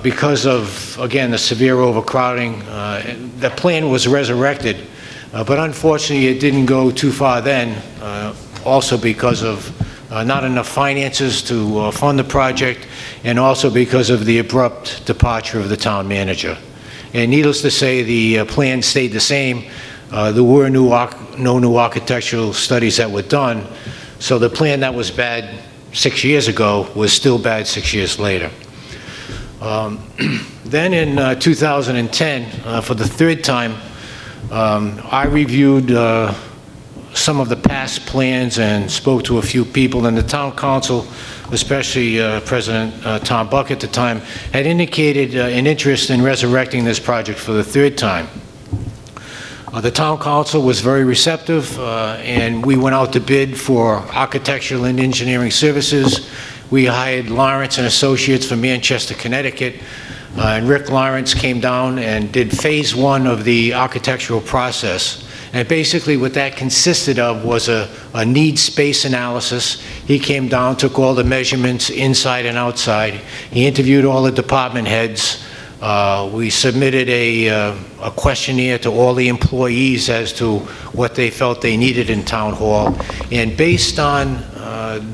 because of, again, the severe overcrowding, the plan was resurrected, but unfortunately it didn't go too far then, also because of not enough finances to fund the project, and also because of the abrupt departure of the town manager. And needless to say, the plan stayed the same. There were no new architectural studies that were done, so the plan that was bad 6 years ago was still bad 6 years later. Then in 2010, for the third time, I reviewed some of the past plans and spoke to a few people, and the town council, especially President Tom Buck at the time, had indicated an interest in resurrecting this project for the third time. The town council was very receptive, and we went out to bid for architectural and engineering services. We hired Lawrence and Associates from Manchester, Connecticut, and Rick Lawrence came down and did phase one of the architectural process. And basically what that consisted of was a need space analysis. He came down, took all the measurements inside and outside. He interviewed all the department heads. We submitted a questionnaire to all the employees as to what they felt they needed in Town Hall. And based on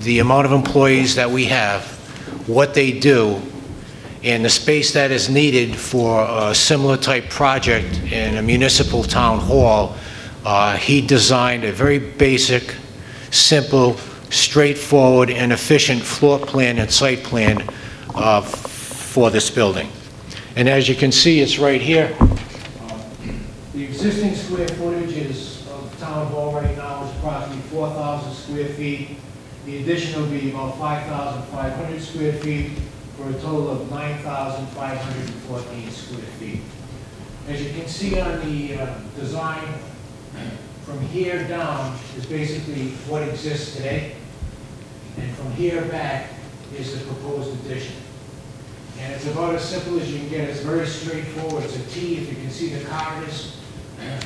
the amount of employees that we have, what they do, and the space that is needed for a similar type project in a municipal town hall, he designed a very basic, simple, straightforward, and efficient floor plan and site plan for this building. And as you can see, it's right here. The existing square footage of Town Hall right now is approximately 4,000 square feet. The addition will be about 5,500 square feet for a total of 9,514 square feet. As you can see on the design, from here down is basically what exists today, and from here back is the proposed addition. And it's about as simple as you can get. It's very straightforward. It's a T, if you can see the corridors.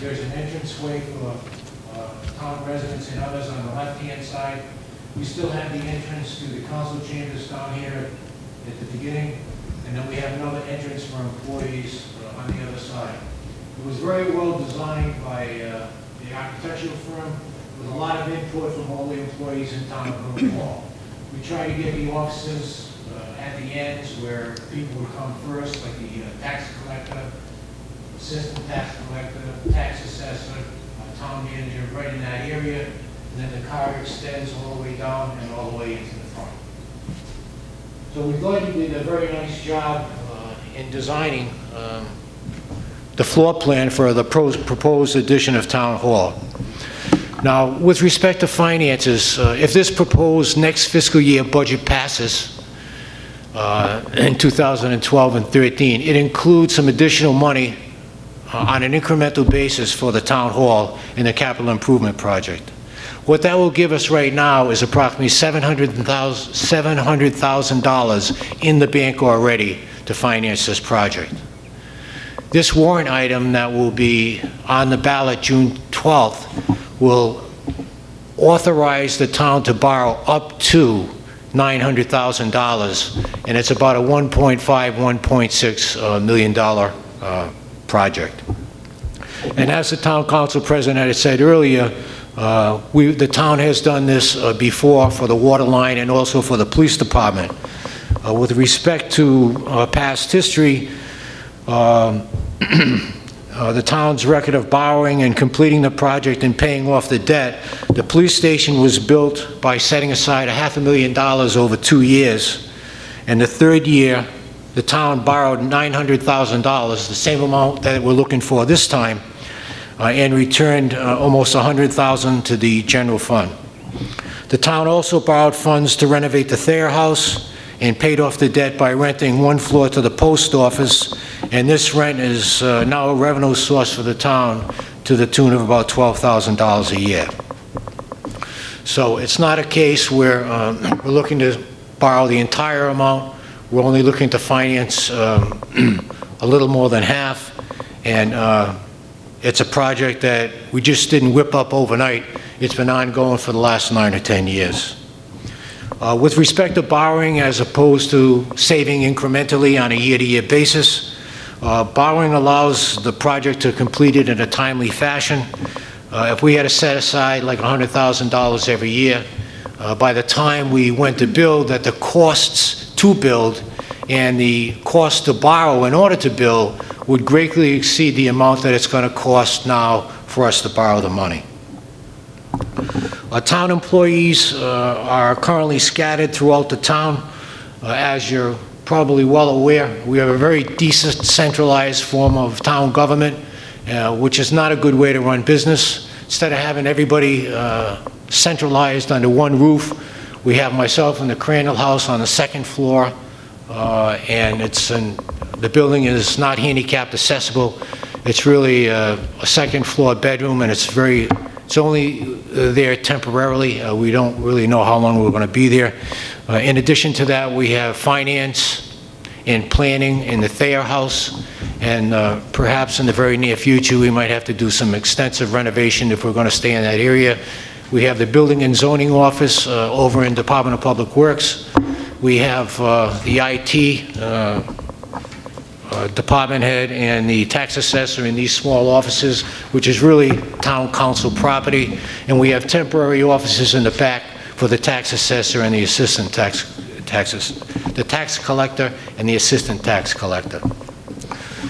There's an entranceway for town residents and others on the left-hand side. We still have the entrance to the council chambers down here at the beginning, and then we have another entrance for employees on the other side. It was very well designed by the architectural firm, with a lot of input from all the employees in town of River Hall. We try to get the offices at the ends where people would come first, like the tax collector, assistant tax collector, tax assessor, town manager, right in that area, and then the car extends all the way down and all the way into the front. So we thought you did a very nice job in designing the floor plan for the proposed addition of Town Hall. Now, with respect to finances, if this proposed next fiscal year budget passes in 2012 and 13, it includes some additional money on an incremental basis for the Town Hall in the capital improvement project. What that will give us right now is approximately $700,000 in the bank already to finance this project. This warrant item that will be on the ballot June 12th will authorize the town to borrow up to $900,000, and it's about a $1.6 million project. And as the town council president had said earlier, the town has done this before for the water line and also for the police department. With respect to past history, the town's record of borrowing and completing the project and paying off the debt, the police station was built by setting aside $500,000 over 2 years. And the third year, the town borrowed $900,000, the same amount that we're looking for this time, and returned almost $100,000 to the general fund. The town also borrowed funds to renovate the Thayer House and paid off the debt by renting one floor to the post office, and this rent is now a revenue source for the town to the tune of about $12,000 a year. So it's not a case where we're looking to borrow the entire amount. We're only looking to finance a little more than half, and it's a project that we just didn't whip up overnight. It's been ongoing for the last 9 or 10 years. With respect to borrowing as opposed to saving incrementally on a year-to-year basis, borrowing allows the project to complete it in a timely fashion. If we had to set aside like $100,000 every year, by the time we went to build, that the costs to build and the cost to borrow in order to build would greatly exceed the amount that it's going to cost now for us to borrow the money. Our town employees are currently scattered throughout the town. As you're probably well aware, we have a very decentralized form of town government, which is not a good way to run business. Instead of having everybody centralized under one roof, we have myself in the Crandall House on the 2nd floor, and the building is not handicapped accessible. It's really a 2nd floor bedroom, and it's only there temporarily. We don't really know how long we're going to be there. In addition to that, we have finance and planning in the Thayer House, and perhaps in the very near future we might have to do some extensive renovation if we're going to stay in that area. We have the Building and Zoning Office over in Department of Public Works. We have the IT department head and the tax assessor in these small offices, which is really town council property. And we have temporary offices in the back for the tax assessor and the assistant the tax collector and the assistant tax collector.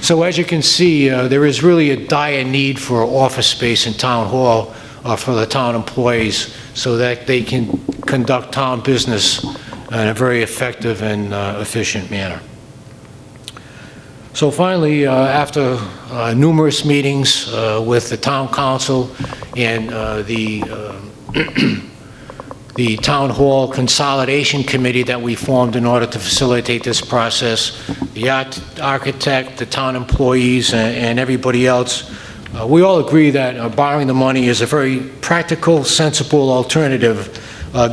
So as you can see, there is really a dire need for office space in Town Hall for the town employees so that they can conduct town business in a very effective and efficient manner. So finally, after numerous meetings with the town council and the town hall consolidation committee that we formed in order to facilitate this process, the architect, the town employees, and everybody else, we all agree that borrowing the money is a very practical, sensible alternative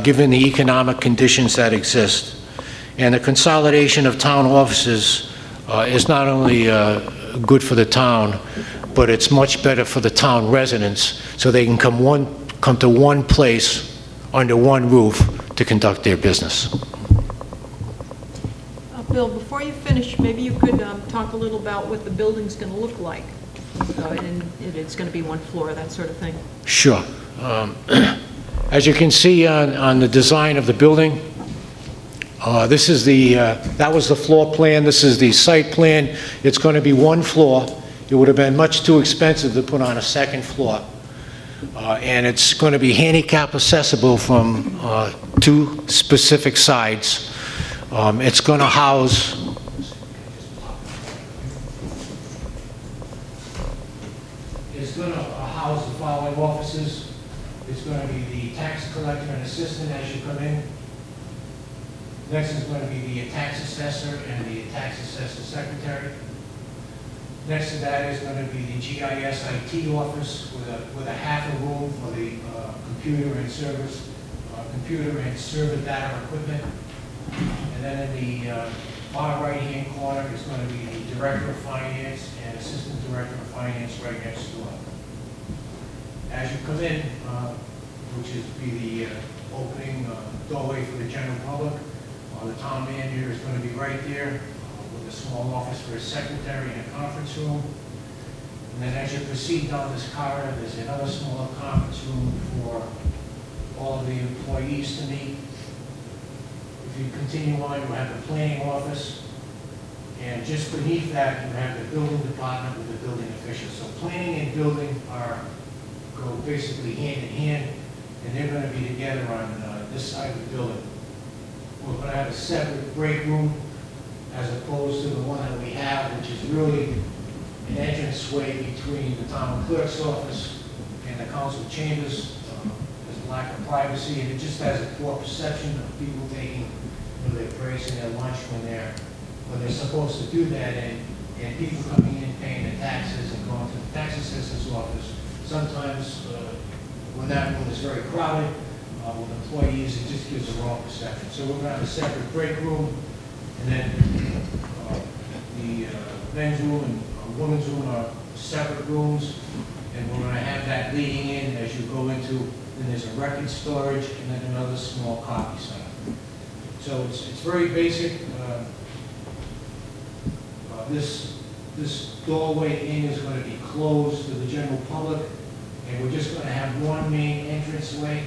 given the economic conditions that exist. And the consolidation of town offices is not only good for the town, but it's much better for the town residents, so they can come to one place under one roof to conduct their business. Bill, before you finish, maybe you could talk a little about what the building's going to look like. And it's going to be one floor, that sort of thing. Sure. As you can see on the design of the building, this is that was the floor plan. This is the site plan. It's going to be one floor. It would have been much too expensive to put on a second floor. And it's going to be handicap accessible from two specific sides. It's going to house the following offices. It's going to be the tax collector and assistant as you come in. Next is going to be the tax assessor and the tax assessor secretary. Next to that is going to be the GIS IT office with a half a room for the computer and server data equipment. And then in the far right-hand corner is going to be the director of finance and assistant director of finance right next door. As you come in, which is the opening doorway for the general public, the town manager is going to be right there with a small office for his secretary and a conference room. And then as you proceed down this corridor, there's another smaller conference room for all of the employees to meet. If you continue on, you have the planning office, and just beneath that, you have the building department with the building officials. So planning and building go basically hand in hand, and they're going to be together on this side of the building. We're going to have a separate break room as opposed to the one that we have, which is really an entranceway between the town clerk's office and the council chambers. There's a lack of privacy, and it just has a poor perception of people taking their breaks and their lunch when they're supposed to do that, and people coming in paying their taxes and going to the tax assessor's office. Sometimes when that room is very crowded with employees, it just gives a wrong perception. So we're going to have a separate break room, and then the men's room and women's room are separate rooms, and we're going to have that leading in as you go into, then there's a record storage and then another small copy center. So it's very basic. This doorway in is going to be closed to the general public, and we're just going to have one main entranceway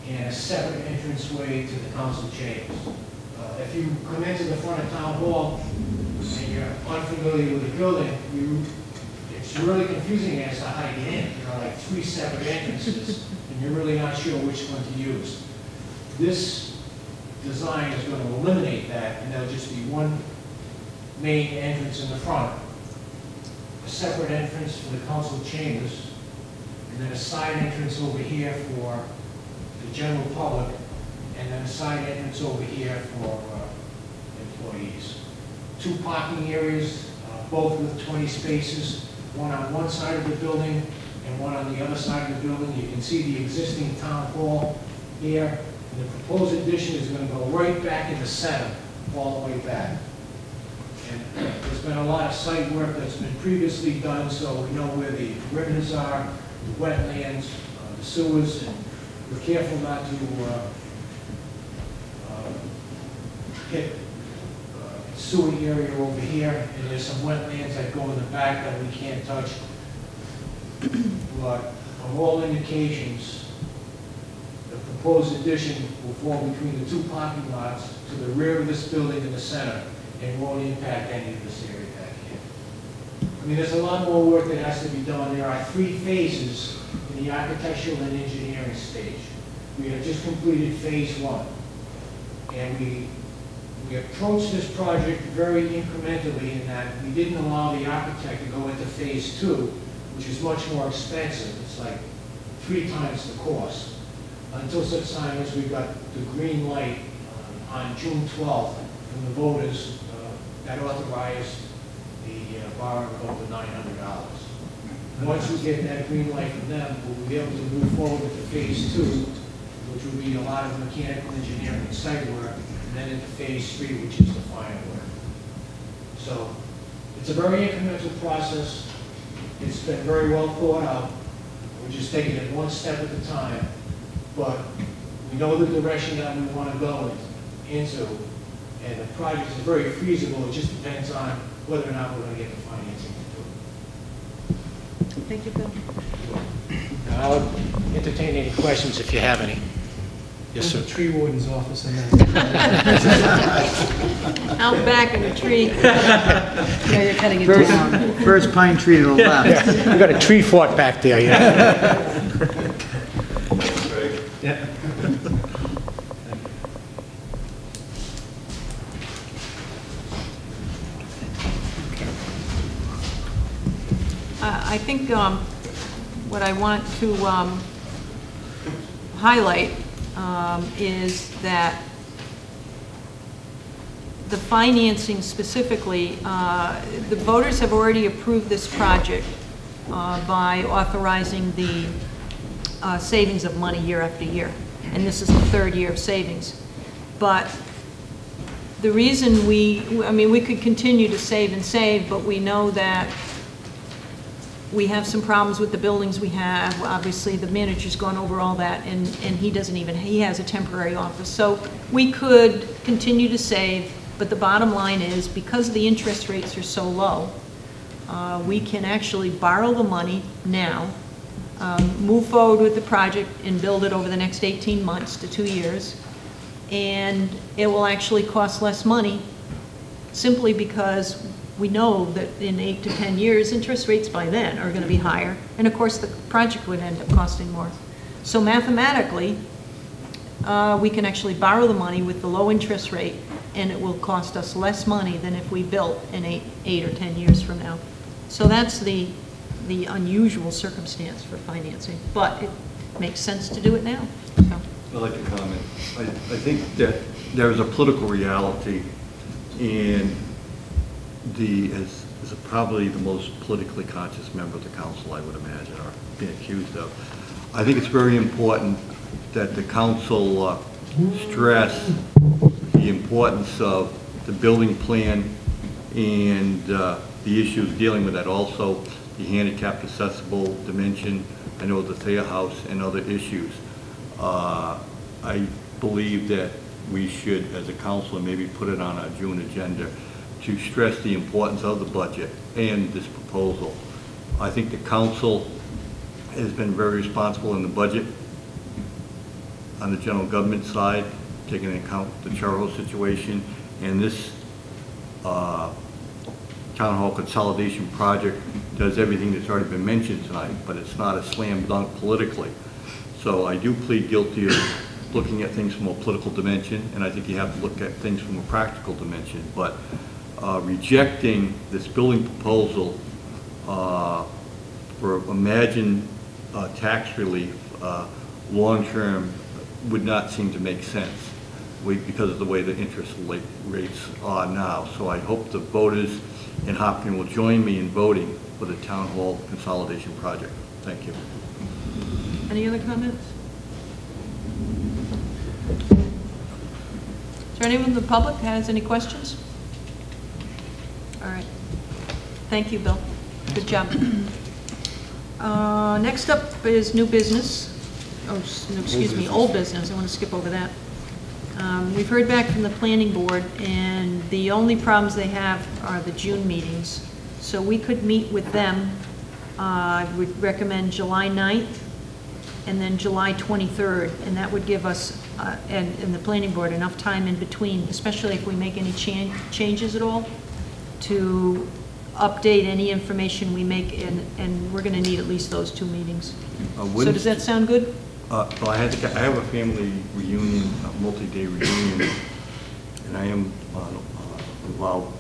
and a separate entranceway to the council chambers. If you come into the front of town hall and you're unfamiliar with the building, it's really confusing as to how to get in. There are like 3 separate entrances, and you're really not sure which one to use. This design is going to eliminate that, and there'll just be one main entrance in the front, a separate entrance for the council chambers, and then a side entrance over here for the general public, and then a side entrance over here for employees. 2 parking areas, both with 20 spaces, one on one side of the building and one on the other side of the building. You can see the existing town hall here. And the proposed addition is going to go right back in the center, all the way back. And there's been a lot of site work that's been previously done, so we know where the rivers are, the wetlands, the sewers, and we're careful not to hit sewer area over here, and there's some wetlands that go in the back that we can't touch. But from all indications, the proposed addition will fall between the 2 parking lots to the rear of this building in the center, and won't impact any of this area back here. I mean, there's a lot more work that has to be done. There are 3 phases in the architectural and engineering stage. We have just completed phase 1, and we approached this project very incrementally in that we didn't allow the architect to go into phase 2, which is much more expensive. It's like 3 times the cost. Until such time as we got the green light on June 12th from the voters that authorized the borrowing of up to $900. Once we get that green light from them, we'll be able to move forward with the phase 2, which will be a lot of mechanical engineering and site work, and then into phase 3, which is the final work. So it's a very incremental process. It's been very well thought out. We're just taking it one step at a time, but we know the direction that we want to go into, and the project is very feasible. It just depends on whether or not we're going to get the financing to do it. Thank you, Bill. I'll entertain any questions if you have any. Yes, sir. There's a tree warden's office in there. Out back in the tree. Yeah, you're cutting it down. First pine tree to the left. Yeah, we got a tree fort back there, yeah. Yeah. I think what I want to highlight is that the financing specifically, the voters have already approved this project by authorizing the savings of money year after year. And this is the third year of savings. But the reason we could continue to save and save, but we know that we have some problems with the buildings we have. Obviously, the manager's gone over all that, and he has a temporary office. So we could continue to save, but the bottom line is, because the interest rates are so low, we can actually borrow the money now, move forward with the project, and build it over the next 18 months to 2 years. And it will actually cost less money, simply because we know that in 8 to 10 years, interest rates by then are going to be higher. And of course, the project would end up costing more. So mathematically, we can actually borrow the money with the low interest rate, and it will cost us less money than if we built in 8 or 10 years from now. So that's the unusual circumstance for financing. But it makes sense to do it now. So. I'd like to comment. I think that there is a political reality, and as probably the most politically conscious member of the council, I would imagine, or being accused of. I think it's very important that the council stress the importance of the building plan and the issues dealing with that. Also, the handicapped accessible dimension, I know the Thayer House and other issues. I believe that we should, as a council, maybe put it on our June agenda to stress the importance of the budget and this proposal. I think the council has been very responsible in the budget on the general government side, taking into account the Charles situation, and this town hall consolidation project does everything that's already been mentioned tonight, but it's not a slam dunk politically. So I do plead guilty of looking at things from a political dimension, and I think you have to look at things from a practical dimension. But rejecting this building proposal for imagined tax relief long-term would not seem to make sense because of the way the interest rates are now. So I hope the voters in Hopkins will join me in voting for the town hall consolidation project. Thank you. Any other comments? Is there anyone in the public that has any questions? All right. Thank you, Bill. Good job. Next up is new business. Oh, no, excuse me, old business. I want to skip over that. We've heard back from the planning board, and the only problems they have are the June meetings. So we could meet with them. I would recommend July 9th and then July 23rd, and that would give us and the planning board enough time in between, especially if we make any changes at all, to update any information we make, and we're going to need at least those 2 meetings. So does that sound good? Well, I have a family reunion, a multi-day reunion, and I am involved.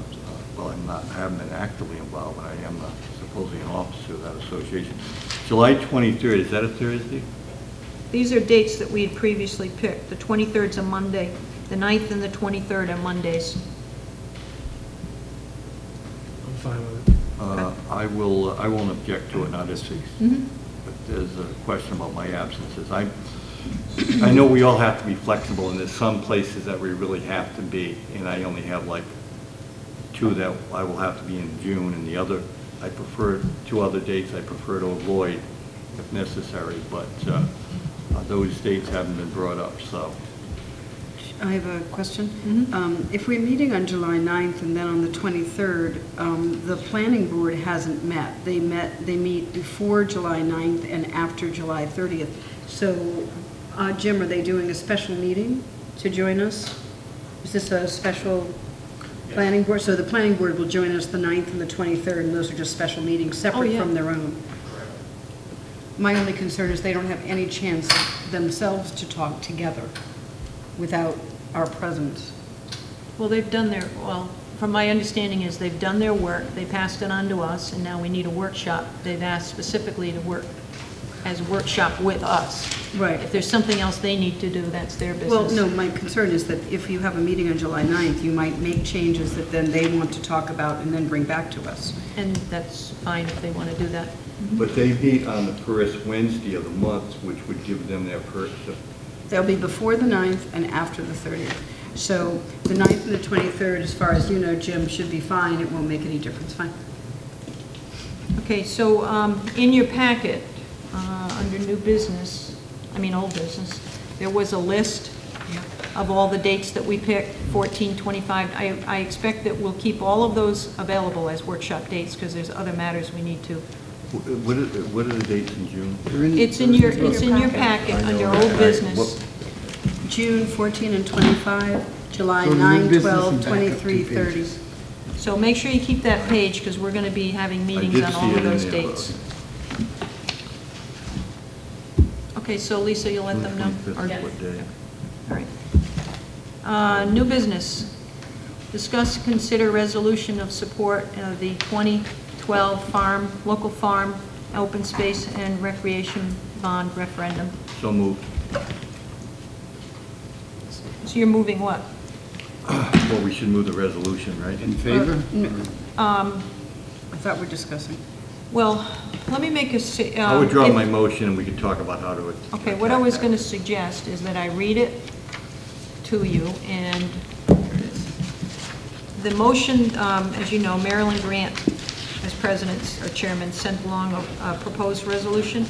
Well, I haven't been actively involved, but I am supposedly an officer of that association. July 23rd, is that a Thursday? These are dates that we had previously picked. The 23rd is a Monday. The 9th and the 23rd are Mondays. I'm fine with it. I won't object to it, not if but there's a question about my absences. I know we all have to be flexible, and there's some places that we really have to be, and I only have like 2 that I will have to be in June, and the other I prefer, 2 other dates I prefer to avoid if necessary, but those dates haven't been brought up, so. I have a question. If we're meeting on July 9th and then on the 23rd, the planning board hasn't met. They meet before July 9th and after July 30th. So, Jim, are they doing a special meeting to join us? Is this a special planning board? So the planning board will join us the 9th and the 23rd, and those are just special meetings separate from their own. My only concern is they don't have any chance themselves to talk together without our presence. Well, they've done their, well, from my understanding is they've done their work, they passed it on to us, and now we need a workshop. They've asked specifically to work as a workshop with us. Right. If there's something else they need to do, that's their business. Well, no, my concern is that if you have a meeting on July 9th, you might make changes that then they want to talk about and then bring back to us. And that's fine if they want to do that. But they meet on the first Wednesday of the month, which would give them their first. They'll be before the 9th and after the 30th. So the 9th and the 23rd, as far as you know, Jim, should be fine. It won't make any difference. Fine. Okay, so in your packet, under new business, old business, there was a list of all the dates that we picked, 14, 25. I expect that we'll keep all of those available as workshop dates because there's other matters we need to. What are the dates in June? It's in your packet under old business. June 14 and 25, July Go to new 9, business 12, and back up 23, 2 30. pages. So make sure you keep that page because we're going to be having meetings on all of those dates. Okay, so Lisa, you'll let them know? Or- What day? All right. New business. Discuss, consider resolution of support of the 2012 local farm, open space, and recreation bond referendum. So moved. So you're moving what? Well, we should move the resolution, right? In favor? I thought we're discussing. Well, let me make a... I would draw my motion and we could talk about how to... Okay, what I was going to suggest is that I read it to you, and the motion, as you know, Marilyn Grant, as president or chairman, sent along a proposed resolution,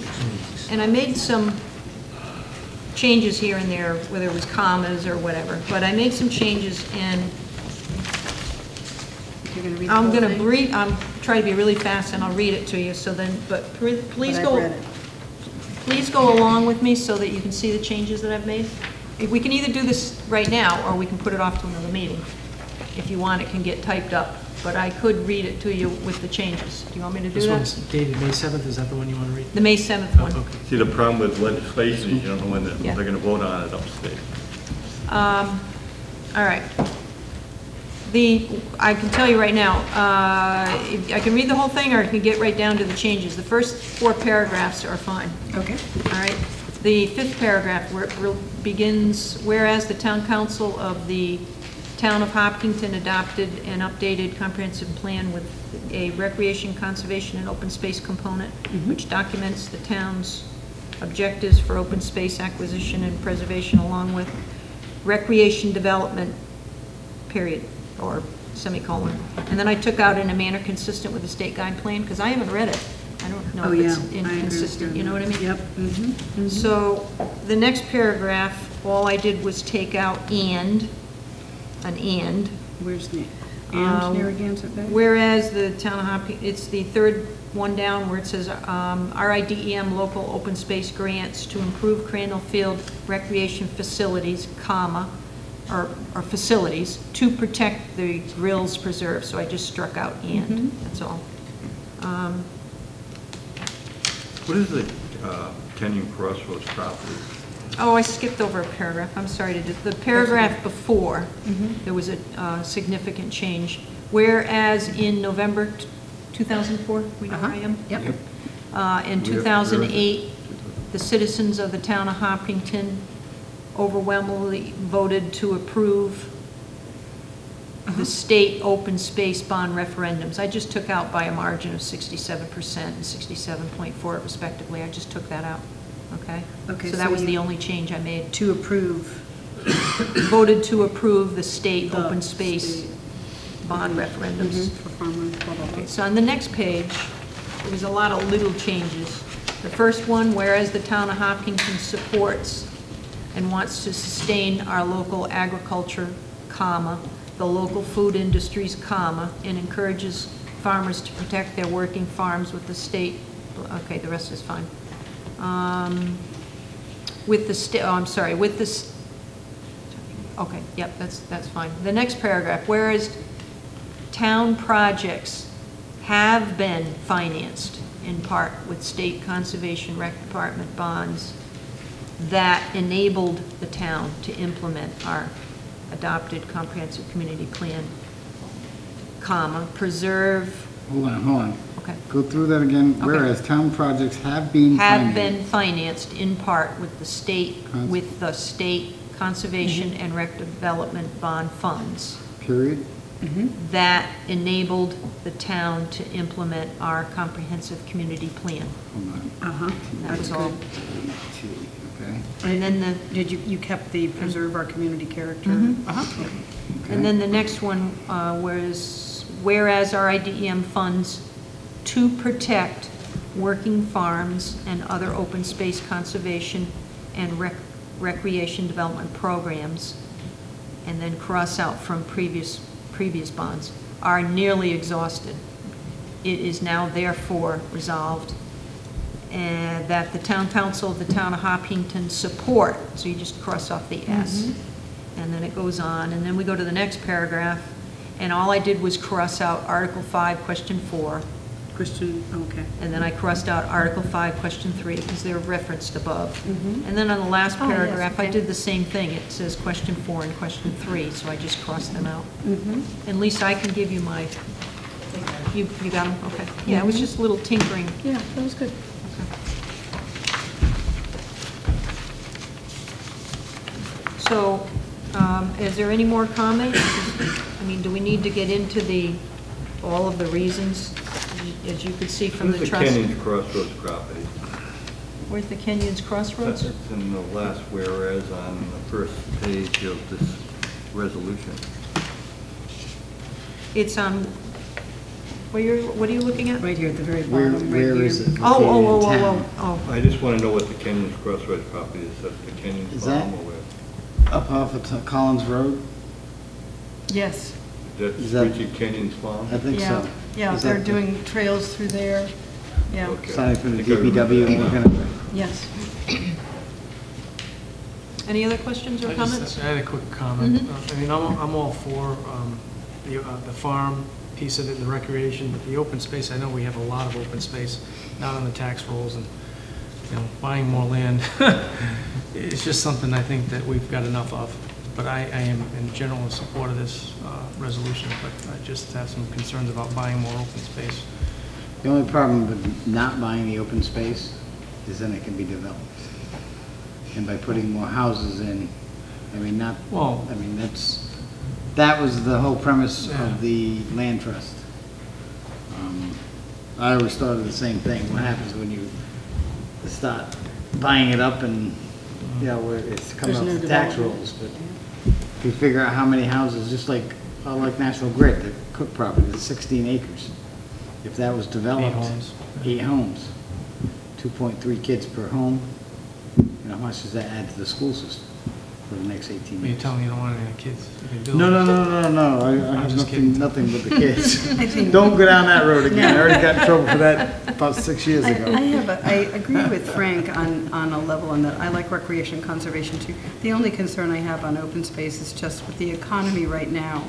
and I made some changes here and there, whether it was commas or whatever, but I made some changes, and You're going to read the I'm whole going to thing? I'm try to be really fast, and I'll read it to you, so then, but please But I've go... read it. Please go along with me so that you can see the changes that I've made. We can either do this right now, or we can put it off to another meeting. If you want, it can get typed up, but I could read it to you with the changes. Do you want me to do This that? one's dated May 7th, is that the one you want to read? The May 7th one. Okay. See, the problem with legislation is you don't know when Yeah. they're going to vote on it upstate. All right. I can tell you right now, I can read the whole thing, or I can get right down to the changes. The first 4 paragraphs are fine. Okay. All right. The 5th paragraph where it begins, whereas the town council of the town of Hopkinton adopted an updated comprehensive plan with a recreation, conservation, and open space component, which documents the town's objectives for open space acquisition and preservation, along with recreation development, period, or semicolon. And then I took out in a manner consistent with the state guide plan, because I haven't read it. I don't know Oh, if yeah. it's I agree with inconsistent, you know what I mean? Yep. Mm-hmm. So the next paragraph, all I did was take out an and. Where's the Narragansett Bay? Whereas the town of Hopkins, it's the third one down where it says RIDEM local open space grants to improve Crandall Field recreation facilities, comma, or facilities to protect the Grills Preserve. So I just struck out and, that's all. What is the Kenyon Crossroads property? Oh, I skipped over a paragraph. I'm sorry to do, the paragraph before, there was a significant change. Whereas in November 2004, we know where I am? Yep. In 2008, the citizens of the town of Hopkinton overwhelmingly voted to approve the state open space bond referendums. I just took out by a margin of 67% and 67.4 respectively. I just took that out, okay? Okay, So that so was the you- only change I made. To approve. Voted to approve the state The open space state. bond referendums. For farmers, blah, blah, blah. Okay, so on the next page, there was a lot of little changes. The first one, whereas the town of Hopkinton supports and wants to sustain our local agriculture, comma, the local food industries, comma, and encourages farmers to protect their working farms with the state, okay, the rest is fine. With the state, oh, I'm sorry, with this, okay, yep, that's fine. The next paragraph, whereas town projects have been financed in part with state conservation rec department bonds that enabled the town to implement our adopted comprehensive community plan, comma, preserve. Hold on. Okay. Go through that again. Okay. Whereas town projects have been financed in part with the state, conservation and rec development bond funds. Period. That enabled the town to implement our comprehensive community plan. Hold on. That was all. Okay. And then Did you kept the preserve our community character? And then the next one whereas our IDEM funds to protect working farms and other open space conservation and recreation development programs, and then cross out from previous bonds, are nearly exhausted. It is now therefore resolved and that the town council of the town of Hopkinton support, so you just cross off the S, and then it goes on, and then we go to the next paragraph, and all I did was cross out Article 5, Question 4. Okay. And then I crossed out Article 5, Question 3, because they're referenced above. And then on the last Oh, yes, paragraph, I okay. did the same thing. It says Question 4 and Question 3, so I just crossed them out. And Lisa, I can give you my, you got them? Okay. Yeah, it was just a little tinkering. Yeah, that was good. So, is there any more comments? I mean, do we need to get into all of the reasons, as you could see from the Where's trust? the Kenyon's Crossroads property? Where's the Kenyon's Crossroads? That's in the last whereas on the first page of this resolution. It's on, what are you looking at? Right here at the very Where bottom, right here. is it? Oh. I just want to know what the Kenyon's Crossroads property is. That's the Kenyon's Is farm that- or where? Up off of Collins Road? Yes. Is that Richard Kenyon's farm? I think so. Yeah, Is they're that the- doing trails through there. Yeah. Okay. Sorry for the I think I remember DPW, that. we're gonna, Yes. Any other questions or comments? I had a quick comment. I mean, I'm all for the farm piece of it, the recreation, but the open space, I know we have a lot of open space, not on the tax rolls, and, buying more land. It's just something I think that we've got enough of. But I am in general in support of this resolution, but I just have some concerns about buying more open space. the only problem with not buying the open space is then it can be developed. And by putting more houses in, I mean, that was the whole premise of the land trust. I always thought of the same thing. What happens when you start buying it up and, where it's coming There's up no the tax development. rolls, but if you figure out how many houses, just like National Grid, the Cook property, the 16 acres. If that was developed. 8 homes. 8 homes, 2.3 kids per home, how much does that add to the school system for the next 18 You're years? telling me you don't want any kids? You can build No, it. I have just kidding. nothing with the kids. Don't go down that road again. I already got in trouble for that about 6 years ago. I agree with Frank on a level on that. I like recreation and conservation too. The only concern I have on open space is just with the economy right now.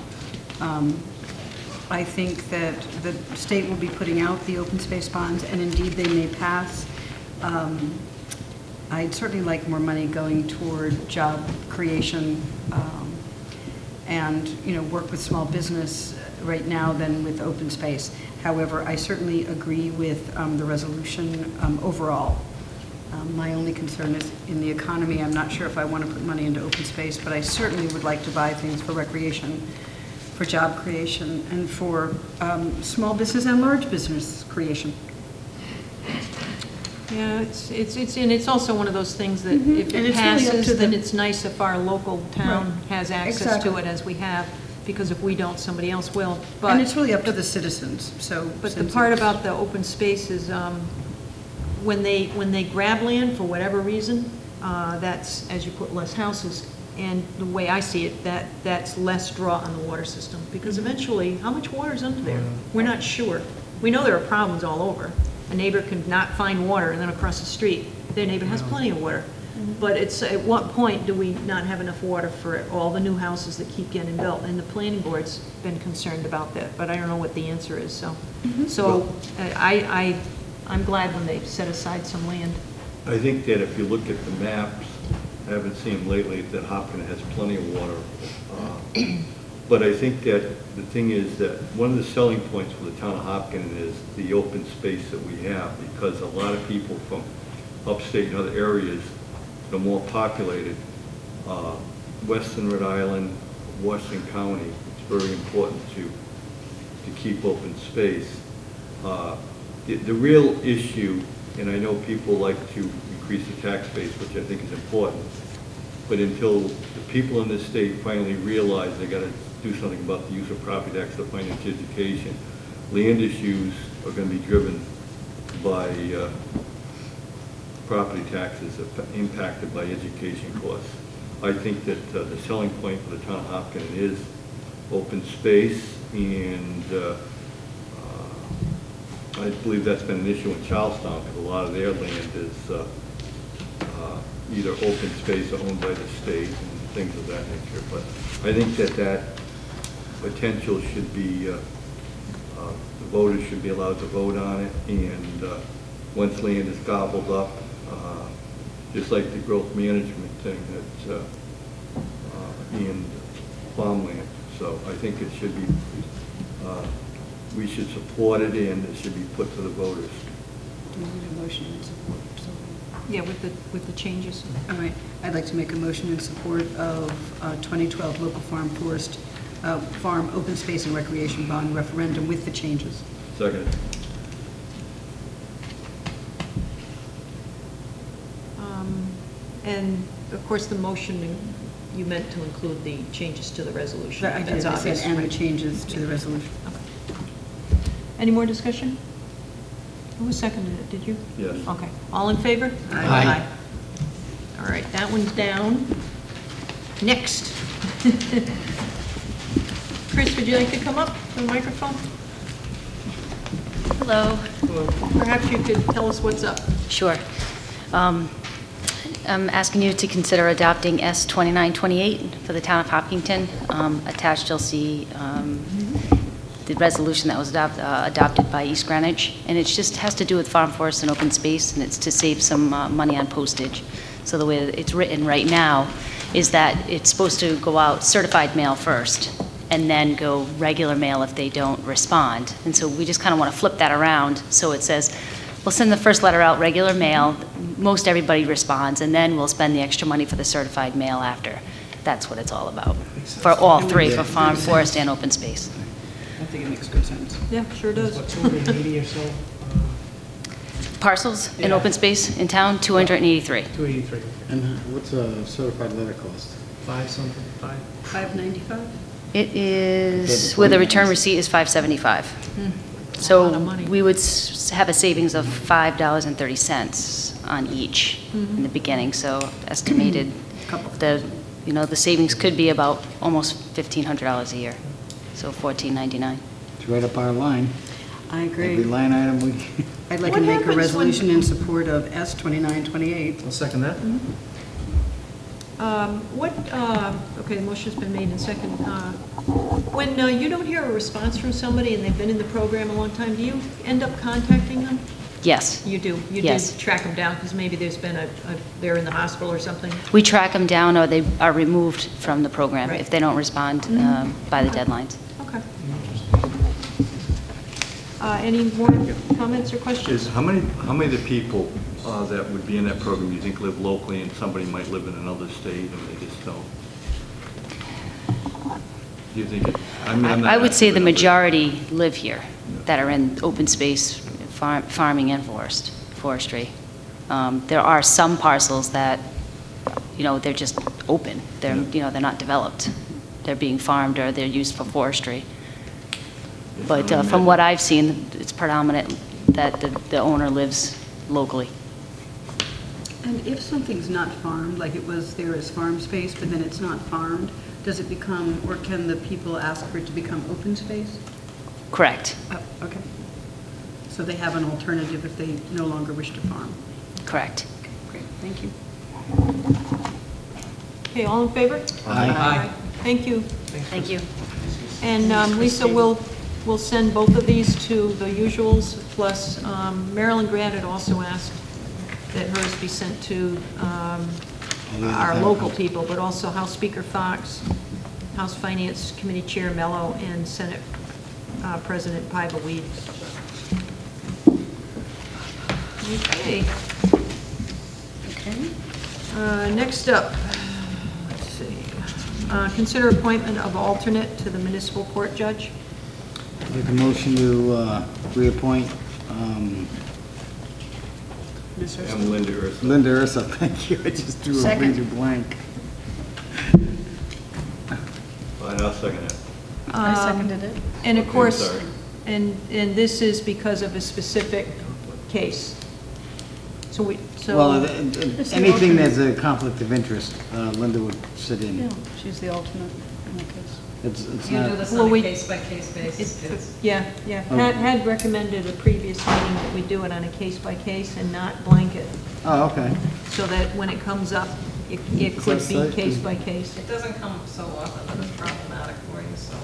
I think that the state will be putting out the open space bonds, and indeed they may pass. I'd certainly like more money going toward job creation and, work with small business right now than with open space. However, I certainly agree with the resolution overall. My only concern is in the economy. I'm not sure if I want to put money into open space, but I certainly would like to buy things for recreation, for job creation, and for small business and large business creation. Yeah, it's also one of those things that if And it it's really up to passes, then the- it's nice if our local town Right. has access to Exactly. it as we have. because if we don't, somebody else will. And it's really up to the citizens, so. But the since part it's- about the open space is, when they grab land for whatever reason, that's, as you put less houses, and the way I see it, that's less draw on the water system, because eventually, how much water is under there? We're not sure. We know there are problems all over. A neighbor can not find water, and then across the street, their neighbor has plenty of water. But it's, at what point do we not have enough water for all the new houses that keep getting built? And the planning board's been concerned about that, but I don't know what the answer is, so. So I'm glad when they set aside some land. I think that if you look at the maps, I haven't seen them lately, that Hopkins has plenty of water. But I think that the thing is that one of the selling points for the town of Hopkins is the open space that we have, because a lot of people from upstate and other areas, the more populated, Western Rhode Island, Washington County, it's very important to keep open space. The real issue, and I know people like to increase the tax base, which I think is important, but until the people in this state finally realize they got to do something about the use of property tax to finance education, land issues are going to be driven by property taxes impacted by education costs. I think that the selling point for the town of Hopkins is open space, and I believe that's been an issue in Charlestown, because a lot of their land is either open space or owned by the state and things of that nature. But I think that potential should be, the voters should be allowed to vote on it, and once land is gobbled up, just like the growth management thing that's in farmland. So I think it should be, we should support it, and it should be put to the voters. Do you need a motion in support? Yeah, with the changes. All right, I'd like to make a motion in support of 2012 local farm open space and recreation bond referendum with the changes. Second. And of course, the motion, you meant to include the changes to the resolution. I did, That's I obvious, said, and the right? changes to the resolution. Okay. Any more discussion? Who seconded it, did you? Yes. Okay, all in favor? Aye. All right, that one's down. Next. Chris, would you like to come up to the microphone? Hello. Perhaps you could tell us what's up. Sure. I'm asking you to consider adopting S 2928 for the town of Hopkinton. Attached, you'll see the resolution that was adopted by East Greenwich, and it just has to do with farm forest and open space, and it's to save some money on postage. So the way that it's written right now is that it's supposed to go out certified mail first, and then go regular mail if they don't respond. And so we just kind of want to flip that around, so it says, we'll send the first letter out regular mail, most everybody responds, and then we'll spend the extra money for the certified mail after. That's what it's all about, for all three, for farm, forest, and open space. I think it makes good sense. Yeah, sure does. What, 280 or so? Parcels in Yeah. open space in town, 283. 283. And what's a certified letter cost? 5 something, 5. $5.95? It is, with a return receipt is $5.75. A lot of So money. we would have a savings of $5.30 on each in the beginning, so estimated, the savings could be about almost $1,500 a year, so $1,499. It's right up our line. I agree. Every line item we... I'd like What to make happens a when- resolution in support of S 2928. I'll second that. Okay, the motion's been made and second. When you don't hear a response from somebody and they've been in the program a long time, do you end up contacting them? Yes. You do? You Yes. do track them down because maybe there's been they're in the hospital or something? We track them down, or they are removed from the program Right. if they don't respond by the deadlines. Okay. Any more comments or questions? How many of the people that would be in that program do you think live locally, and somebody might live in another state and they just don't? Do you think I'm not I would say the asking for numbers. majority live here that are in open space, farming and forestry. There are some parcels that, they're just open. They're not developed. they're being farmed or they're used for forestry. But from what I've seen, it's predominant that the owner lives locally. And if something's not farmed, like it was there as farm space, but then it's not farmed, does it become, or can the people ask for it to become open space? Correct. Oh, okay. So they have an alternative if they no longer wish to farm? Correct. Great, thank you. Okay, all in favor? Aye. Thank you. Thank you. And Lisa, we'll send both of these to the usuals, plus Marilyn Grant had also asked that hers be sent to our local people, but also House Speaker Fox, House Finance Committee Chair Mello, and Senate President Paiva Weed. Okay. Next up, let's see. Consider appointment of alternate to the municipal court judge. Make a motion to reappoint I'm Linda Urso. Linda Urso. Thank you. I just drew a Second. major blank. Fine, I'll second it. I seconded it. And of Okay, course, sorry. and this is because of a specific case. So Well, anything that's a conflict of interest, Linda would sit in. Yeah, she's the alternate in the case. It's You do not, this Well, on we- a case-by-case basis. yeah. Pat had recommended a previous meeting that we do it on a case-by-case and not blanket, oh, okay. so that when it comes up, it Is could that be so? case-by-case. It doesn't come so often that it's problematic for you, so.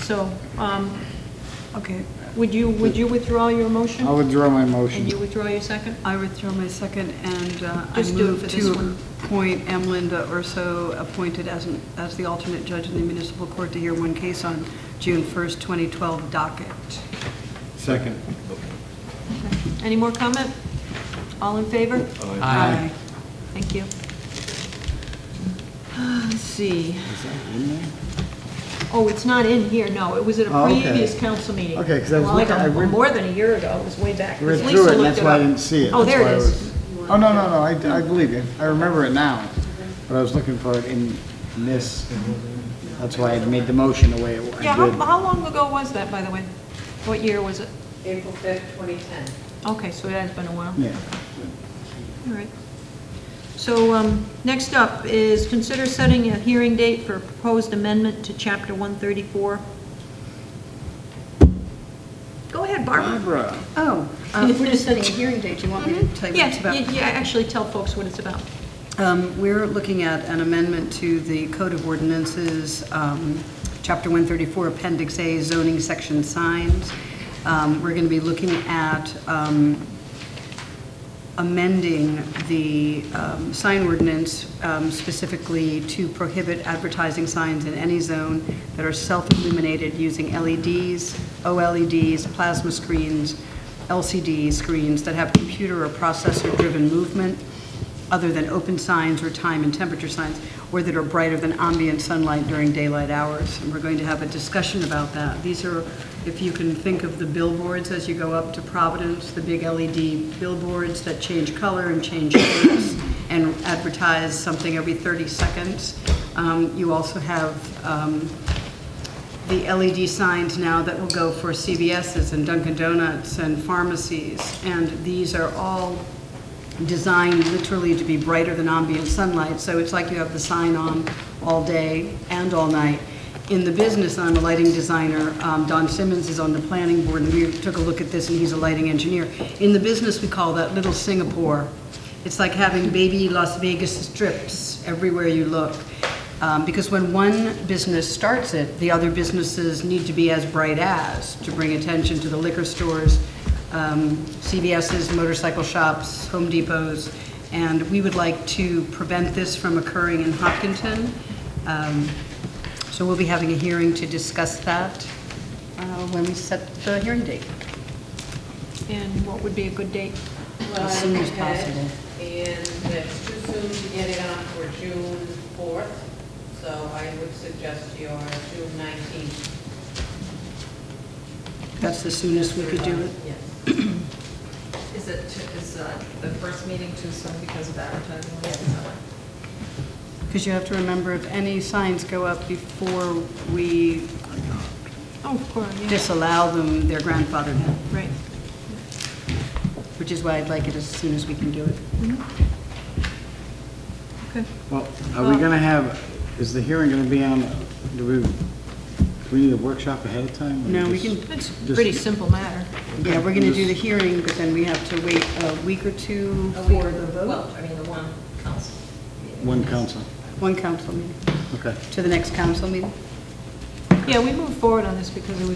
So, okay, would you withdraw your motion? I'll withdraw my And motion. you withdraw your second? I withdraw my second, and I Just do it move for this to one. appoint M. Linda Urso, appointed as the alternate judge in the municipal court to hear one case on June 1st, 2012 docket. Second. Any more comment? All in favor? Aye. Thank you. Let's see. Is that in there? Oh, it's not in here, no. It was at a Oh, okay. previous council meeting. Okay, 'cause I was Well, like looking- I read- more than a year ago. It was way back. 'cause Read Lisa through it, and looked that's why I up. didn't see it. Oh, That's there why it I is. was- Oh, no, I believe you. I remember it now, but I was looking for it in this. That's why I made the motion the way I Yeah, did. how long ago was that, by the way? What year was it? April 5th, 2010. Okay, so it has been a while. Yeah. All right. So, next up is consider setting a hearing date for a proposed amendment to Chapter 134. Go ahead, Barbara. Barbara. Oh, we're just setting a hearing date. Do you want me to tell you what it's about? Yeah, actually tell folks what it's about. We're looking at an amendment to the Code of Ordinances, Chapter 134, Appendix A, zoning section signs. We're going to be looking at amending the sign ordinance specifically to prohibit advertising signs in any zone that are self-illuminated using LEDs, OLEDs, plasma screens, LCD screens that have computer or processor-driven movement, other than open signs or time and temperature signs, or that are brighter than ambient sunlight during daylight hours. And we're going to have a discussion about that. These are, if you can think of the billboards as you go up to Providence, the big LED billboards that change color and change shapes and advertise something every 30 seconds. You also have the LED signs now that will go for CVS's and Dunkin' Donuts and pharmacies. And these are all designed literally to be brighter than ambient sunlight, so it's like you have the sign on all day and all night. In the business, I'm a lighting designer. Don Simmons is on the planning board, and we took a look at this, and he's a lighting engineer. In the business, we call that Little Singapore. It's like having baby Las Vegas strips everywhere you look. Because when one business starts it, the other businesses need to be as bright as, to bring attention to the liquor stores, CVS's, motorcycle shops, Home Depots, and we would like to prevent this from occurring in Hopkinton. So we'll be having a hearing to discuss that when we set the hearing date. And what would be a good date? As soon as possible. And it's too soon to get it on for June 4th, so I would suggest your June 19th. That's the soonest we could do it? Yes. Is the first meeting too soon because of advertising? Because you have to remember, if any signs go up before we Oh, of course, yeah. disallow them, they're grandfathered in, Right. which is why I'd like it as soon as we can do it. Okay. Well, are we going to have, is the hearing going to be on, do we need a workshop ahead of time? or No, we just- can, It's a pretty simple matter. yeah, we're going to do the hearing, but then we have to wait a week or two for the vote. Well, I mean, the one council. One council, One council meeting, okay. to the next council meeting. Yeah, we moved forward on this because it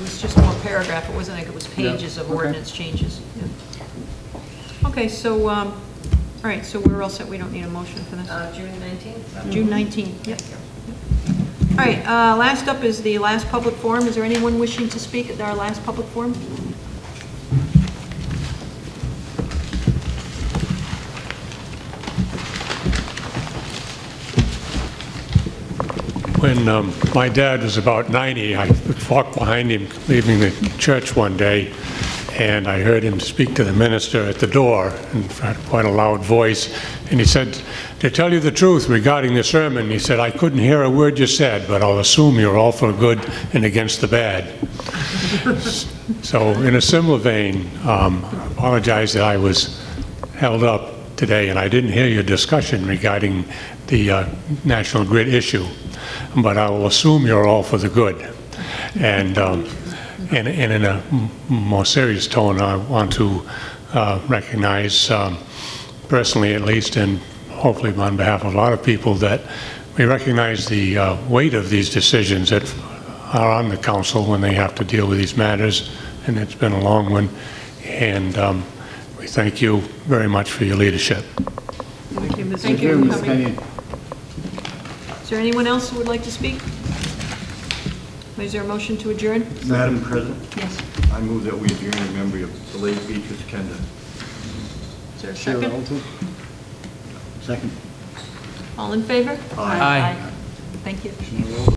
was just one paragraph. It wasn't like it was pages of okay. ordinance changes. Yeah. Okay, so, all right, so we're all set. We don't need a motion for this. June 19th? June 19th, yep. All right, last up is the last public forum. Is there anyone wishing to speak at our last public forum? When my dad was about 90, I walked behind him leaving the church one day, and I heard him speak to the minister at the door in quite a loud voice, and he said, "To tell you the truth regarding the sermon," he said, "I couldn't hear a word you said, but I'll assume you're all for good and against the bad." So in a similar vein, I apologize that I was held up today, and I didn't hear your discussion regarding the National Grid issue, but I will assume you're all for the good. And in a more serious tone, I want to recognize, personally at least, and hopefully on behalf of a lot of people, that we recognize the weight of these decisions that are on the council when they have to deal with these matters, and it's been a long one. And we thank you very much for your leadership. Thank you, Mr. Thank you for Ms. coming. Kenyon. Is there anyone else who would like to speak? Is there a motion to adjourn? Madam President, Yes. I move that we adjourn in memory of the late Beatrice Kenda. Is there a Chair second? Alton? Second. All in favor? Aye. Thank you.